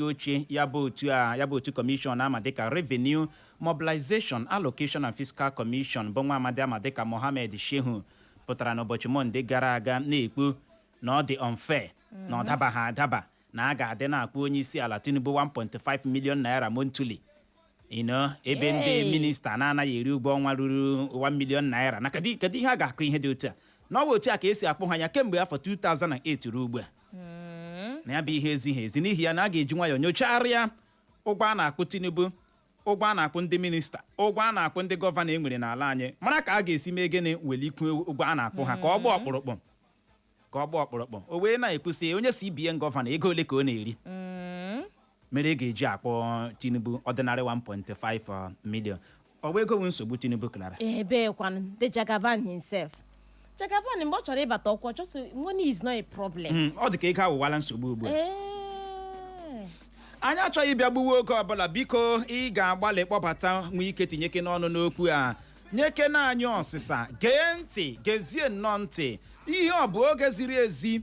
oche ya bụ otu kọmishọn ama dịka Revenue Mobilization Allocation and Fiscal Commission bụ nwa amadi ama dịka Mohammed Shehu pụtara n'ụbọchị Mọnde gara aga na-ekwu na ọ dị unfair na ọ dabaghị adaba na a ga-adị na-akwụ onye isi ala Tinubu 1.5 million naira monthly ebe ndị minista na-anaghị eri ụgwọ ọnwa ruru 1 million naira na kedu ihe a ga-akụ ihe dị otu a n'ọwa otu a ka esi akpụ ha anya kemgbe afọ 2008 ruo ugbu a na ya bụ ihe ezighi ezi n'ihi ya na a ga-eji nwayọọ nyochagharịa ụgwọ a na-akwụ Tinubu, ụgwọ a na-akwụ ndị minista, ụgwọ a na-akwụ ndị gọvanọ e nwere n'ala anyị mara ka a ga-esi mee gịnị welikwu ụgwọ a na-akwụ ha ka ọ gbaa ọkpụrụkpụ o wee na-ekwusị onye CBN gọvanọ ego ole ka ọ na-eri mere ga-eji akpọ Tinubu ordinary 1.5 million. Ọ bụ ego nwe nsogbu Tinubu Clara ebekwanụ the Jagaban himself. Jagaban mgbe ọ chọrọ ịbata ọkwa just money is not a problem. Ọ dị ka ego awụwala nsogbu ugbu a. Anyị achọghị ịbịa gbuwe oge ọbụla, biko ị ga-agbalị kpọbata nwe ike tinyeke n'ọnụ n'okwu a nyeke na anyị ọsịsa gee ntị, gezie nnọọ ntị. Ihe ọ bụ oge ziri ezi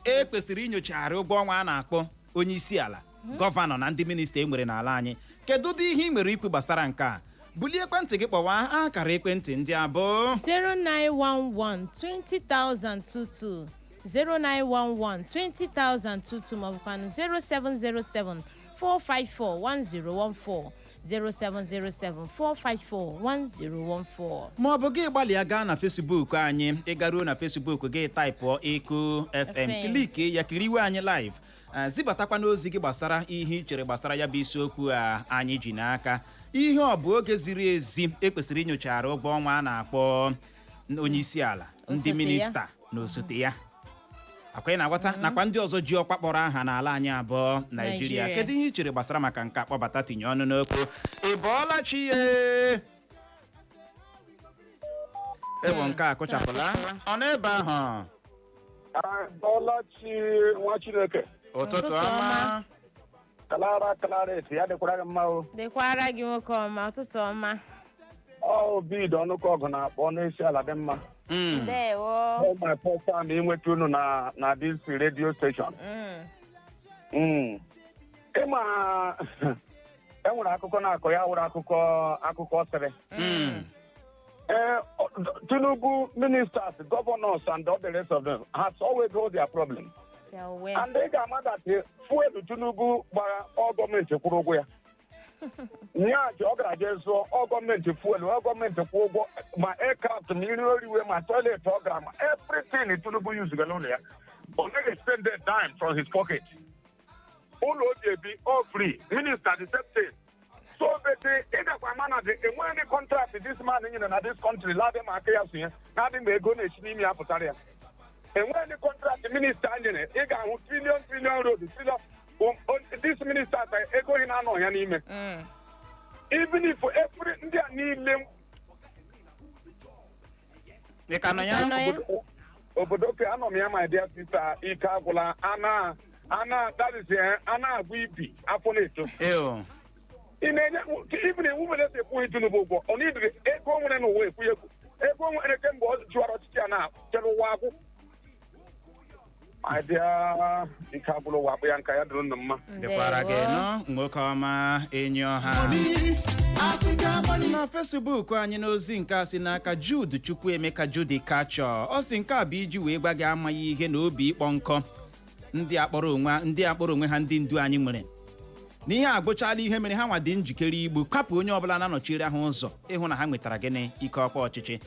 ekwesịrị inyochagharị ụgwọ ọnwa a na-akpọ onye isi ala, gọvanọ na ndị minista e nwere n'ala anyị. Kedu ụdị ihe ị nwere ikwu gbasara nke a? Bulie ekwentị gị kpọwa akara ekwentị ndị a bụ 0911 20022 0911 20022 maọbụkwanụ 0707 454 1014 0707 454 1014 maọbụ gị gbalịa gaa na Facebook anyị, ịgaruo na Facebook gị taịpụọ Eco FM kliki ya kiriwe anyị live, zibatakwa n'ozi gị gbasara ihe ị chere gbasara ya bụ isiokwu a anyị ji n'aka. Ihe ọ bụ oge ziri ezi ekwesịrị inyochara ụgwọ ọnwa a na-akpọ onye isi ala, ndị minista na osote ya. akwa ị na-aghọta nakwa ndị ọzọ ji ọkwa kpọrọ aha n'ala anyị abụọ Naijiria. Kedu ihe ị chere gbasara maka nke akpọbata tinye ọnụ n'okwu? Ị bọọla chi ya ewo nke a kụchapụla ọ n'ebe ahụ. Bọọla chi nwa Chineke. Ụtụtụ ọma. Kalara esi ya dịkwara gị mma o. Dịkwara gị nwoke ọma, ụtụtụ ọma. Obi dị ọnụkọ ọgụ na-akpọ onyeisiala dị mma. Ndewo. My first time inweta unu na this radio station. Ịma enwere akụkọ na-akọ ya wụrụ akụkọ sịrị. Tinubu ministers, governors, and all the rest of them has always hold their problems. And they got mad at the fuel Tinubu by all government kwụrụ ụgwọ ya. Nya ji ọ gara je zụọ all gọọmenti fuel, all gọọmenti kwụ ụgwọ ma aircraft, ma iri oriwe, ma toilet ọ gara ma everything Tinubu use n'ụlọ ya. But they spend their dime from his pocket. Ụlọ oji ebi all free, minister the same thing. So they when any contract this man in this country, let them acquire nothing may go to see me up. And when the contract the minister in it, they got trillion road, this minister echo in an even if every India need them. They can Obodoke, I know my dear sister, Ikabula, Anna, that is ana-akwu upon it. Even a woman that they put into the book, only the echo and away. Echo and a temple to our Tiana, Teluaku. My dear, the couple of Wabianka, I don't know. The Parageno, Mokama, in your hand. Na Facebook anyị n'ozi nke a si n'aka Jude Chukwuemeka Jude Kacho. Ọ si nke a bụ iji wee gwa gị amaghị ihe na obi ịkpọ nkọ ndị akpọrọ onwe ha ndị ndu anyị nwere. N'ihe agụchala ihe mere ha nwa dị njikere igbu kapụ onye ọbụla na-anọchiri ha ụzọ ịhụ na ha nwetara gịnị ike ọkwa ọchịchị.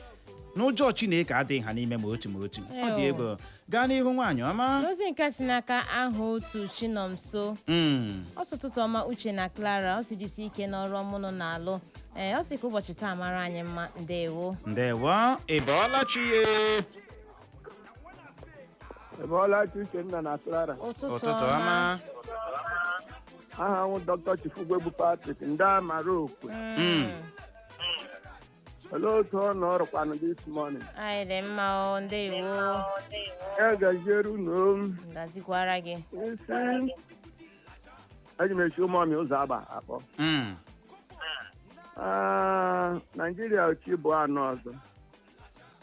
N'ụjọ Chineke adịghị ha n'ime ma otu. Ọ dị egwu. Gaa n'ihu nwaanyị ọma. N'ozi nke si n'aka aha otu Chinomso. Ọsụtụtụ ọma Uche na Clara, ọ si jisi ike n'ọrụ ọmụnụ na-alụ. Ọ sị ka ụbọchị taa mara anyị mma. Ndewo. Ị bọọla chi ye. Ị bọọla chi Uchenna na Clara. Ụtụtụ ọma. Aha nwụ Dr. Chifugwebu Patrick ndị amara okwe. Olee otu ọ nọrọkwanụ this morning? Anyị dị mma o, ndewo. Gaziere unu. Gazikwara gị. Eji m echi ụmụ ụzọ agba akpọ. Nigeria ochi bụ anọ ọzọ.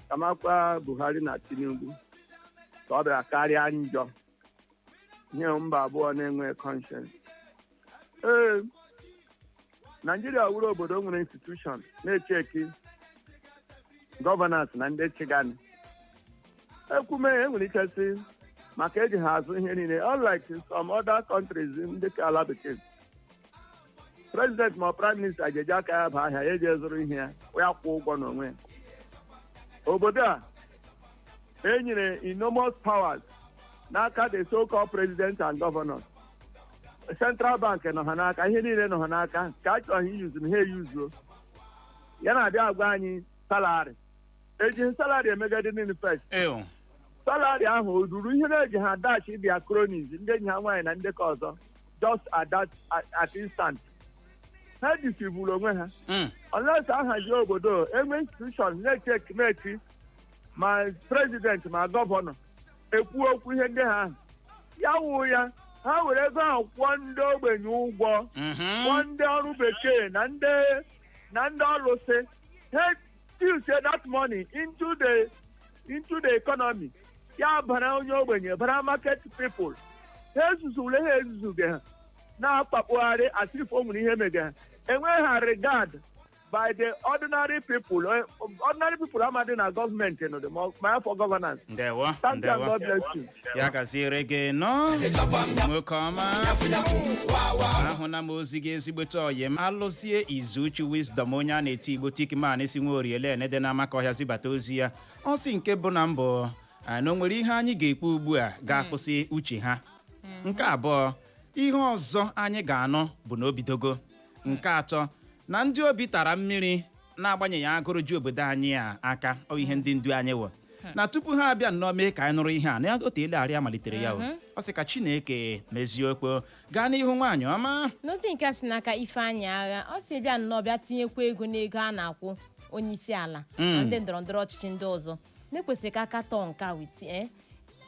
Kamakwa Buhari na Tinubu. Ka ọ bịara karịa njọ. Nye mba abụọ na-enwe conscience. Nigeria wụrụ obodo nwere institution na-echeki gọvanans na ndị chigani. Ekwume enwere ikesi maka eji ha azụ ihe niile, unlike some other countries ndị ka ala bekee. President ma prime minister ga-eji aka ya bụ ahịa eji ezụrụ ihe ya kwụ ụgwọ n'onwe ya. Obodo a enyere enormous powers n'aka the so-called president and governors. Central Bank nọ ha n'aka, ihe niile nọ ha n'aka ka a chọrọ iyuzu ha eyuzuo. Ya na-abịa agwa anyị salari. Eji salari emegade nini first. Salari ahụ o ruru ihe na-eji ha dachi bịa cronies ndị enyi ha nwaanyị na ndị ka ọzọ just at instant. Ha disiburu onwe ha. Unless ahazi obodo enwe institution na-echi ma president ma gọvanọ ekwu okwu ihe ndị ha ya wụ ya. Ha were ego ahụ kwụọ ndị ogbenye ụgwọ, kwụọ ndị ọrụ bekee na ndị ọrụsị. Ha use that money into the economy. Ya bara onye ogbenye, bara market people. Ha ezuzule ha ezuzuge ha na-akpakpụgharị as if o nwere ihe mege ha. Enweghị ha regard by the ordinary people. Ordinary people amadị na gọọmenti nọ ma afọ governance. Ndewo. God bless you. Ya gaziere gị nọ nwoke ọma. Ahụna m ozi gị ezigbote ọyị m alụzie Izuuchi Wisdom onye a na-eti Igbo Tikman si nwe Oriele Enede na-amaka ọhịa zibata ozi ya. Ọ sị nke bụ na mbụ na o nwere ihe anyị ga-ekwu ugbu a ga-akwụsị uche ha. Nke abụọ ihe ọzọ anyị ga-anọ bụ na obidogo. Nke atọ na ndị obi tara mmiri na-agbanyeghị agụrụ ji obodo anyị aka ọ ihe ndị ndu anyị wụ. na tupu ha abịa nnọọ mee ka anyị nụrụ ihe a na otu elegharịa malitere ya ọ sị ka Chineke mezie okpo gaa n'ihu nwaanyị ọma. n'ozi nke si n'aka Ifeanyị Agha ọ sị bịa nnọọ bịa tinyekwa ego n'ego a na-akwụ onye isi ala na ndị ndọrọndọrọ ọchịchị ndị ọzọ na-ekwesịrị ka akatọ nke a wit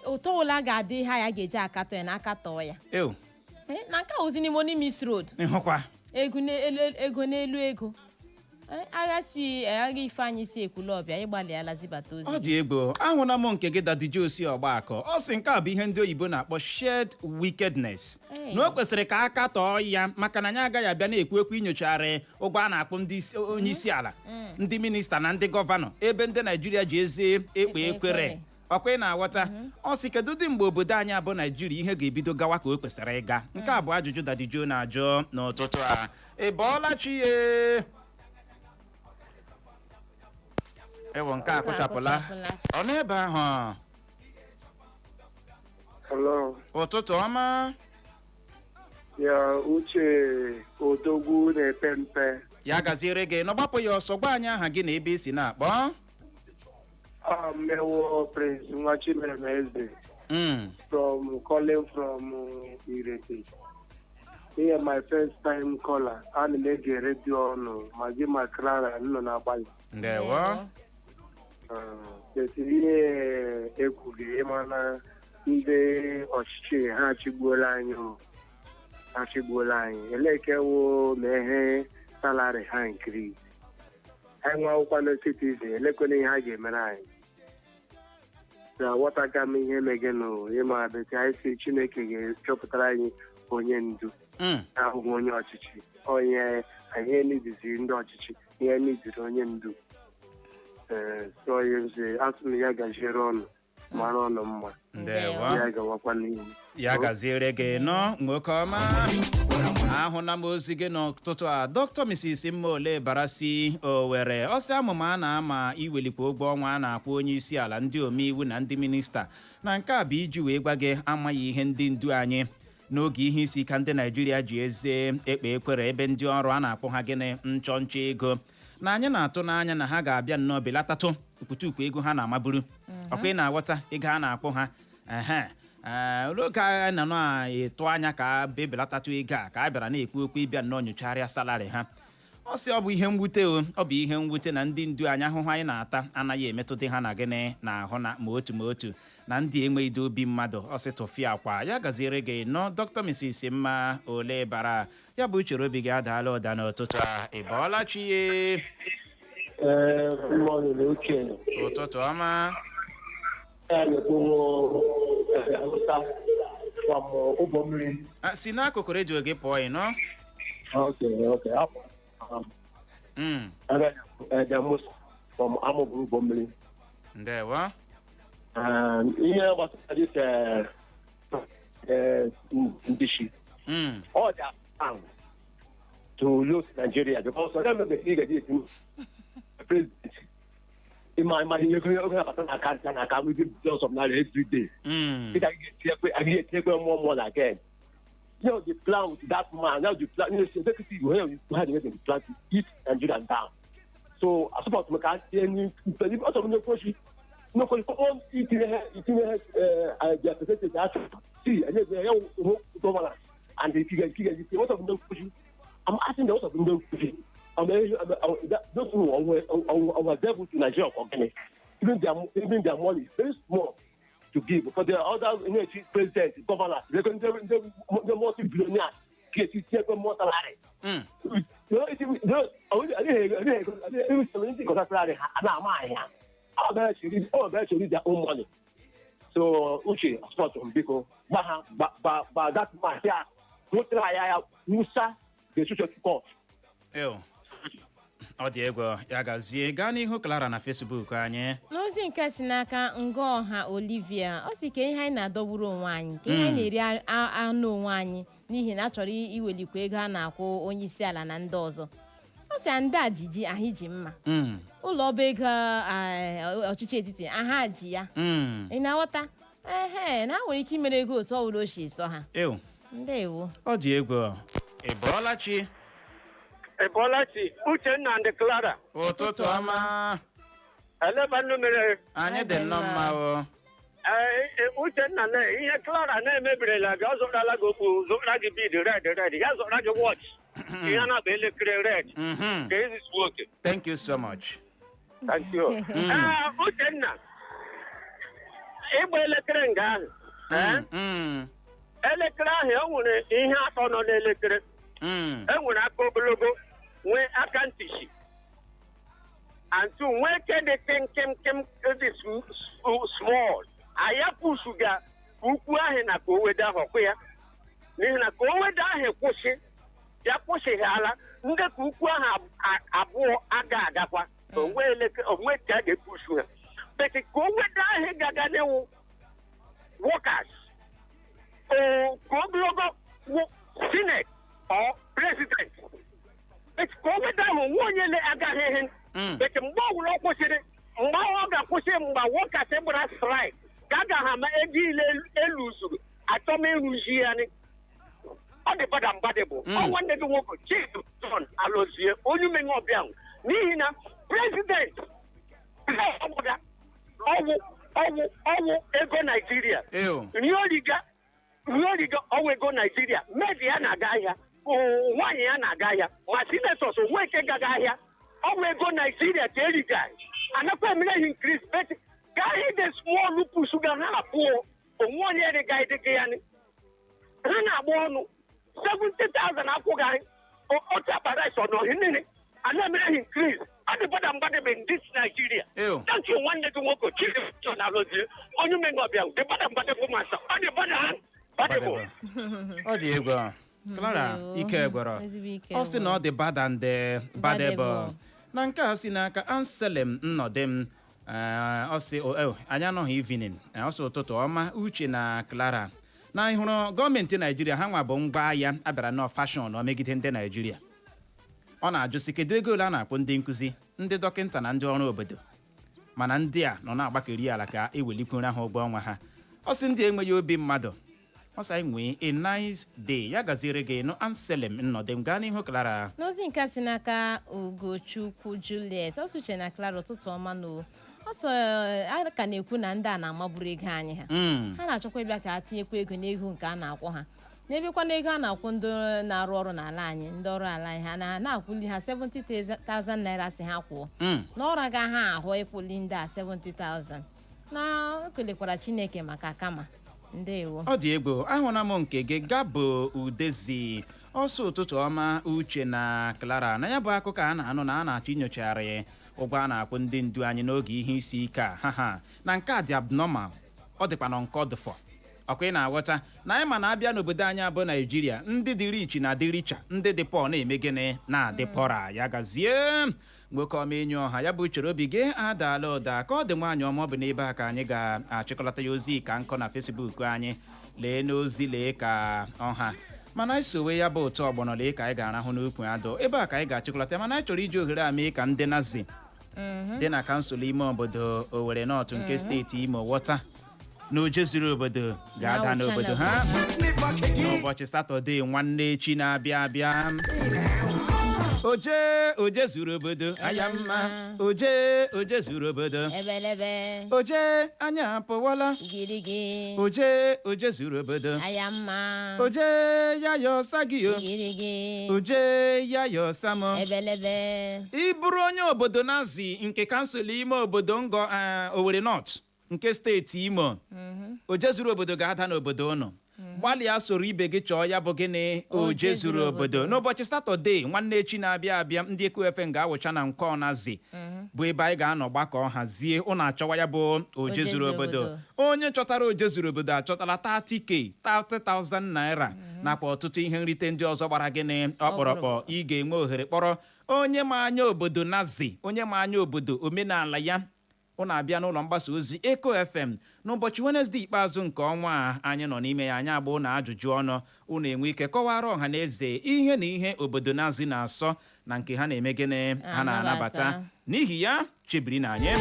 ụtọ ụla ga-adị ha ya ga-eji akatọ ya na akatọ ya na nke ozi n'ime isi road ịhụkwa ego n'elu ego agha Ifeanyị si Ekwulọbịa ịgbalịala zibata ozi. Ọ dị egbo ahụla m nke gị dadije osi ọgbakọ ọ sị nke a bụ ihe ndị oyibo na-akpọ shared wickedness na o kwesịrị ka aka tọọ ya maka na anyị agaghị abịa na-ekwu inyochagharị ụgwọ a na-akpụ ndị onye isi ala ndị minista na ndị gọvanọ ebe ndị Naijiria ji eze ekpe ekwere ọkwa ị na-aghọta ọ sị kedu dị mgbe obodo anyị abụ Naijiria ihe ga-ebido gawa ka o kwesịrị ịga. Nke a bụ ajụjụ dadijo na-ajụ n'ụtụtụ a. Ị bọọla chi ye ewo nke a kụchapụla ọ n'ebe ahụ. ụtụtụ ọma ya Uche Odogwu na-epe mpe ya gaziere gị n'ọgbapụ ya ọsọ gwa anyị aha gị na ebe isi na-akpọ. Mewo Prince Nwachimeremeze calling from Irete. Here my first time caller. Ana m ege redio ọnụ ma gị ma Clara nọ na-agbalị. Ndewo. Ihe ekwughị ịmana ndị ọchịchị ha achịgbuola anyị elekewo na ihe salari ha nkiri anyị nwa akwụkwọ na citizen elekwana ihe ha ga-emere anyị aghọtaga m ihe megenụ ịma beti anyị si Chineke ga-echọpụtara anyị onye ndu ahụghị onye ọchịchị onye anyị nidiziri ndị ọchịchị ihe nidiri onye ndu asụ na ya gaziere ọnụ mara ọnụ mma ya gawakwa n'ihu ya gaziere gị nọ nwoke ọma. ahụla m ozi gị n'ụtụtụ a Dr. Mrs. Mmaole Barasi Owere ọsị amụma a na-ama iwelikwu ụgwọ ọnwa a na-akwụ onye isi ala ndị omeiwu na ndị minista na nke a bụ iji wee gwa gị amaghị ihe ndị ndu anyị n'oge ihe isi ka ndị Naijiria ji eze ekpe ekwere ebe ndị ọrụ a na-akpọ ha gịnị nchọnchọ ego na anyị na-atụ n'anya na ha ga-abịa nnọọ belatatụ ukwutukwu ego ha na-amaburu ọkwa ị na-aghọta ego ha na-akpọ ha oge anyị nọ na-etụ anya ka bebelatatụ ego a ka a bịara na-ekwu okwu ịbịa nnọọ nyochagharịa salari ha. ọ sị ọ bụ ihe mwute ọ bụ ihe mwute na ndị ndu anyị ahụhụ anyị na-ata anaghị emetụta ha na gịnị na ahụ na ma otu na ndị enweghị obi mmadụ ọ sị tụfịa akwa ya gaziere gị nọ Dr. Mrs. Mmaole Bara ya bụ uchere obi gị adaala ụda n'ụtụtụ a. Ị bọọla chi ye ụtụtụ ọma si n'akụkụ redio gị pụọ ị nọ. Ndewo. Ihe gbasara ndishi ọ dị ahụ to lose Nigeria because ọ ga-eme ị ga-eji esi president ịma ihe oge na-abata na aka na aka with billions of naira every day. Ị ga-etinyekwe more than again. You know the plan with that man, now the plan, executive, you had the plan to keep Nigeria down. So I support me can't see any also no question. No question. All it the percentage that see and then governor and the figure what of no question. I'm asking the also no question. Those who are devil to Nigeria for even their money is very small to give because there are other presidents, governors, they're multi-billionaires, get more salary. Their own money. So Uche, sport on Biko, but that man here, no try Musa, the social court. Ọ dị egwu ya gazie gaa n'ihu Clara na Facebook anyị. N'ozi nke si n'aka Ngọha Olivia ọ sị ka ihe anyị na-adọgburu onwe anyị ka ihe anyị na-eri anụ onwe anyị n'ihi na a chọrọ iwelikwa ego a na-akwụ onye isi ala na ndị ọzọ. Ọ sị ndị ajiji ahụ ji mma ụlọ ọba ego ọchịchị etiti aha ji ya ị na-aghọta na ha nwere ike imere ego otu ọbụla ochie sọ ha. Ndewo. Ọ dị egwu ị bọọla chi Ebolachi, Uchenna and Clara. ụtụtụ ọma. Elebanụ mere anyị dị nnọọ mma o. Uchenna na ihe Clara na-emebirila gị ọ zụtara gị okpu zụtara gị bid red ya zụtara gị wọch ihe na-abụ elekere red ka ezizuo oke. Thank you so much. Thank you. Uchenna ịgba elekere nga ahụ elekere ahụ e nwere ihe atọ nọ n'elekere e nwere aka ogologo nwee aka ntịchi and nwee eke dị kem dị small aya pusu ga ukwu ahụ na ka o weda ahụ ọkụ ya n'ihi na ka o weda ahụ kwụsị ya kwụsịghị ala ndị ka ukwu ahụ abụọ agakwa onwe ka a ga-epusu ha bete ka o weda ahụ gaga n'ewu workers ka ogologo senate or president bete ka o weda ahụ nwa onye agaghị ihe bete mgbe ọbụla ọ kwụsịrị mgbe ọ ga-akwụsị mgbe workers gbara strike ka a gaghị ama ego ile elu usoro achọm ịrụzi ya ọ dị bada mbadị bụ ọ nwanne gị nwoke Chidon Alozie onye umenye ọbịa n'ihi na prezident ọwụ ego Naijiria rioriga ọwụ ego Naijiria medi ya na-aga ahịa nwaanyị ya na-aga ahịa ma sinetọs onwe ike gaga ahịa ọwụ ego Naijiria ka eriga anakwa emere increase bet ka anyị dị small push ga ha abụọ onwe onye rịga edege ya ha na-agba ọnụ 70,000 akwụghị anyị otu aparis ọ nọghị niile a na-emere increase ọ dị bada mbadebe ndị Naijiria tanki nwanne gị nwoke Chidon Alozie onye umenye ọbịa dị bada mbadebe masa ọ dị bada ha badebo ọ dị egwu Clara ike gwara ọ sị na ọ dị bada ndị badebo na nke a si n'aka Anselm Nnọdịm ọ sị anyị anọghị evening ọ sị ụtụtụ ọma Uche na Clara na ịhụrụ gọọmenti Naijiria ha nwa bụ ngwa ahịa abịara nọ fashọn ọ megide ndị Naijiria ọ na-ajụsị kedu ego ole a na-akpọ ndị nkụzi ndị dọkịta na ndị ọrụ obodo mana ndị a nọ na-agbakeri ala ka ewelikwuru ha ụgwọ ọnwa ha ọ sị ndị enweghị obi mmadụ ọ sị anyị nwee a nice day ya gaziere gị nụ Anselm Nnọdịm gaa n'ihu Clara n'ozi nke si n'aka Ugochukwu Juliet ọ sụche na Clara ụtụtụ ọma n'o ọsọ a ka na-ekwu na ndị a na-amaburu ego anyị ha na-achọkwa ịbịa ka ha tinyekwa ego n'ego nke a na-akwụ ha n'ebekwa n'ego a na-akwụ ndị na-arụ ọrụ n'ala anyị ndị ọrụ ala anyị ha na-akwụli ha 70,000 naira si ha kwụọ n'ọrụ aga ha ahụ ịkwụli ndị a 70,000 na o kelekwara Chineke maka kama ndewo ọ dị egwu ahụla m nke gị Gabo Udezi ọsọ ụtụtụ ọma Uche na Clara na ya bụ akụkọ a na-anụ na a na-achọ inyochagharị ụgwọ a na-akwụ ndị ndu anyị n'oge ihe isi ike a ha na nke a dị abnormal ọ dịkwa na nke ọdụfọ ọkwa ị na-aghọta na anyị ma na-abịa n'obodo anyị abụ Naijiria ndị dị rich na dị richa ndị dị pọọ na-eme gịnị na-adị pọra ya gazie nwoke ọma enyi ọha ya bụ chere obi gị adaala ụda ka ọ dị nwaanyị ọma ọ bụ n'ebe a ka anyị ga-achịkọlata ya ozi ka nkọ na Facebook anyị lee n'ozi lee ka ọha mana anyị sowe ya bụ otu ọgbọnọ lee ka anyị ga-arahụ n'ukwu adọ ebe a ka anyị ga-achịkọlata mana anyị chọrọ iji ohere a mee ka ndị Nazi dị na kansụl ime obodo Owerri North nke steeti Imo ghọta na oje zuru obodo ga-ada n'obodo ha n'ụbọchị Satọde nwanne echi na-abịa abịa oje zuru obodo anya mma oje zuru obodo ebelebe oje anya apụwala gịrịgị oje zuru obodo aya mma oje ya yọsa gị o gịrịgị oje ya yọsa m ebelebe ịbụrụ onye obodo Nazi nke kansụl ime obodo Owerri North nke steeti Imo oje zuru obodo ga-ada n'obodo ụnụ gbalịa soro ibe gị chọọ ya bụ gịnị oje zuru obodo n'ụbọchị Satọde nwanne echi na-abịa abịa ndị Eku FM ga-awụcha na nke Ọnazi bụ ebe anyị ga-anọ gbakọ hazie ụnụ achọwa ya bụ oje zuru obodo onye chọtara oje zuru obodo achọtara 30,000 naira nakwa ọtụtụ ihe nrite ndị ọzọ gbara gịnị ọkpọrọkpọ ị ga-enwe ohere kpọrọ onye ma anya obodo Nazi onye ma anya obodo omenala ya ụnụ abịa n'ụlọ mgbasa ozi Eko FM n'ụbọchị Wenesde ikpeazụ nke ọnwa a anyị nọ n'ime ya anyị agba ụnụ ajụjụ ọnụ ụnụ enwe ike kọwara ọha na eze ihe na ihe obodo Nazi na-asọ na nke ha na-eme gịnị ha na-anabata n'ihi ya chebiri na anyị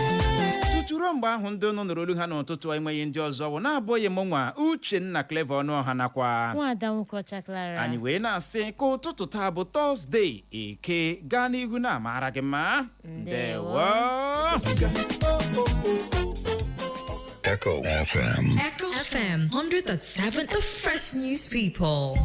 tuturo mgbe ahụ ndị unu nụrụ olu ha n'ụtụtụ enweghị ndị ọzọ bụ na-abụghị m nwa Uchenna Clever Ọnụọha nakwa Nwada Nwoke Clara. anyị wee na-asị ka ụtụtụ taa bụ Tọzdee eke gaa n'ihu na-amara gị mma ndewo. Echo FM 100.7 The Fresh News People.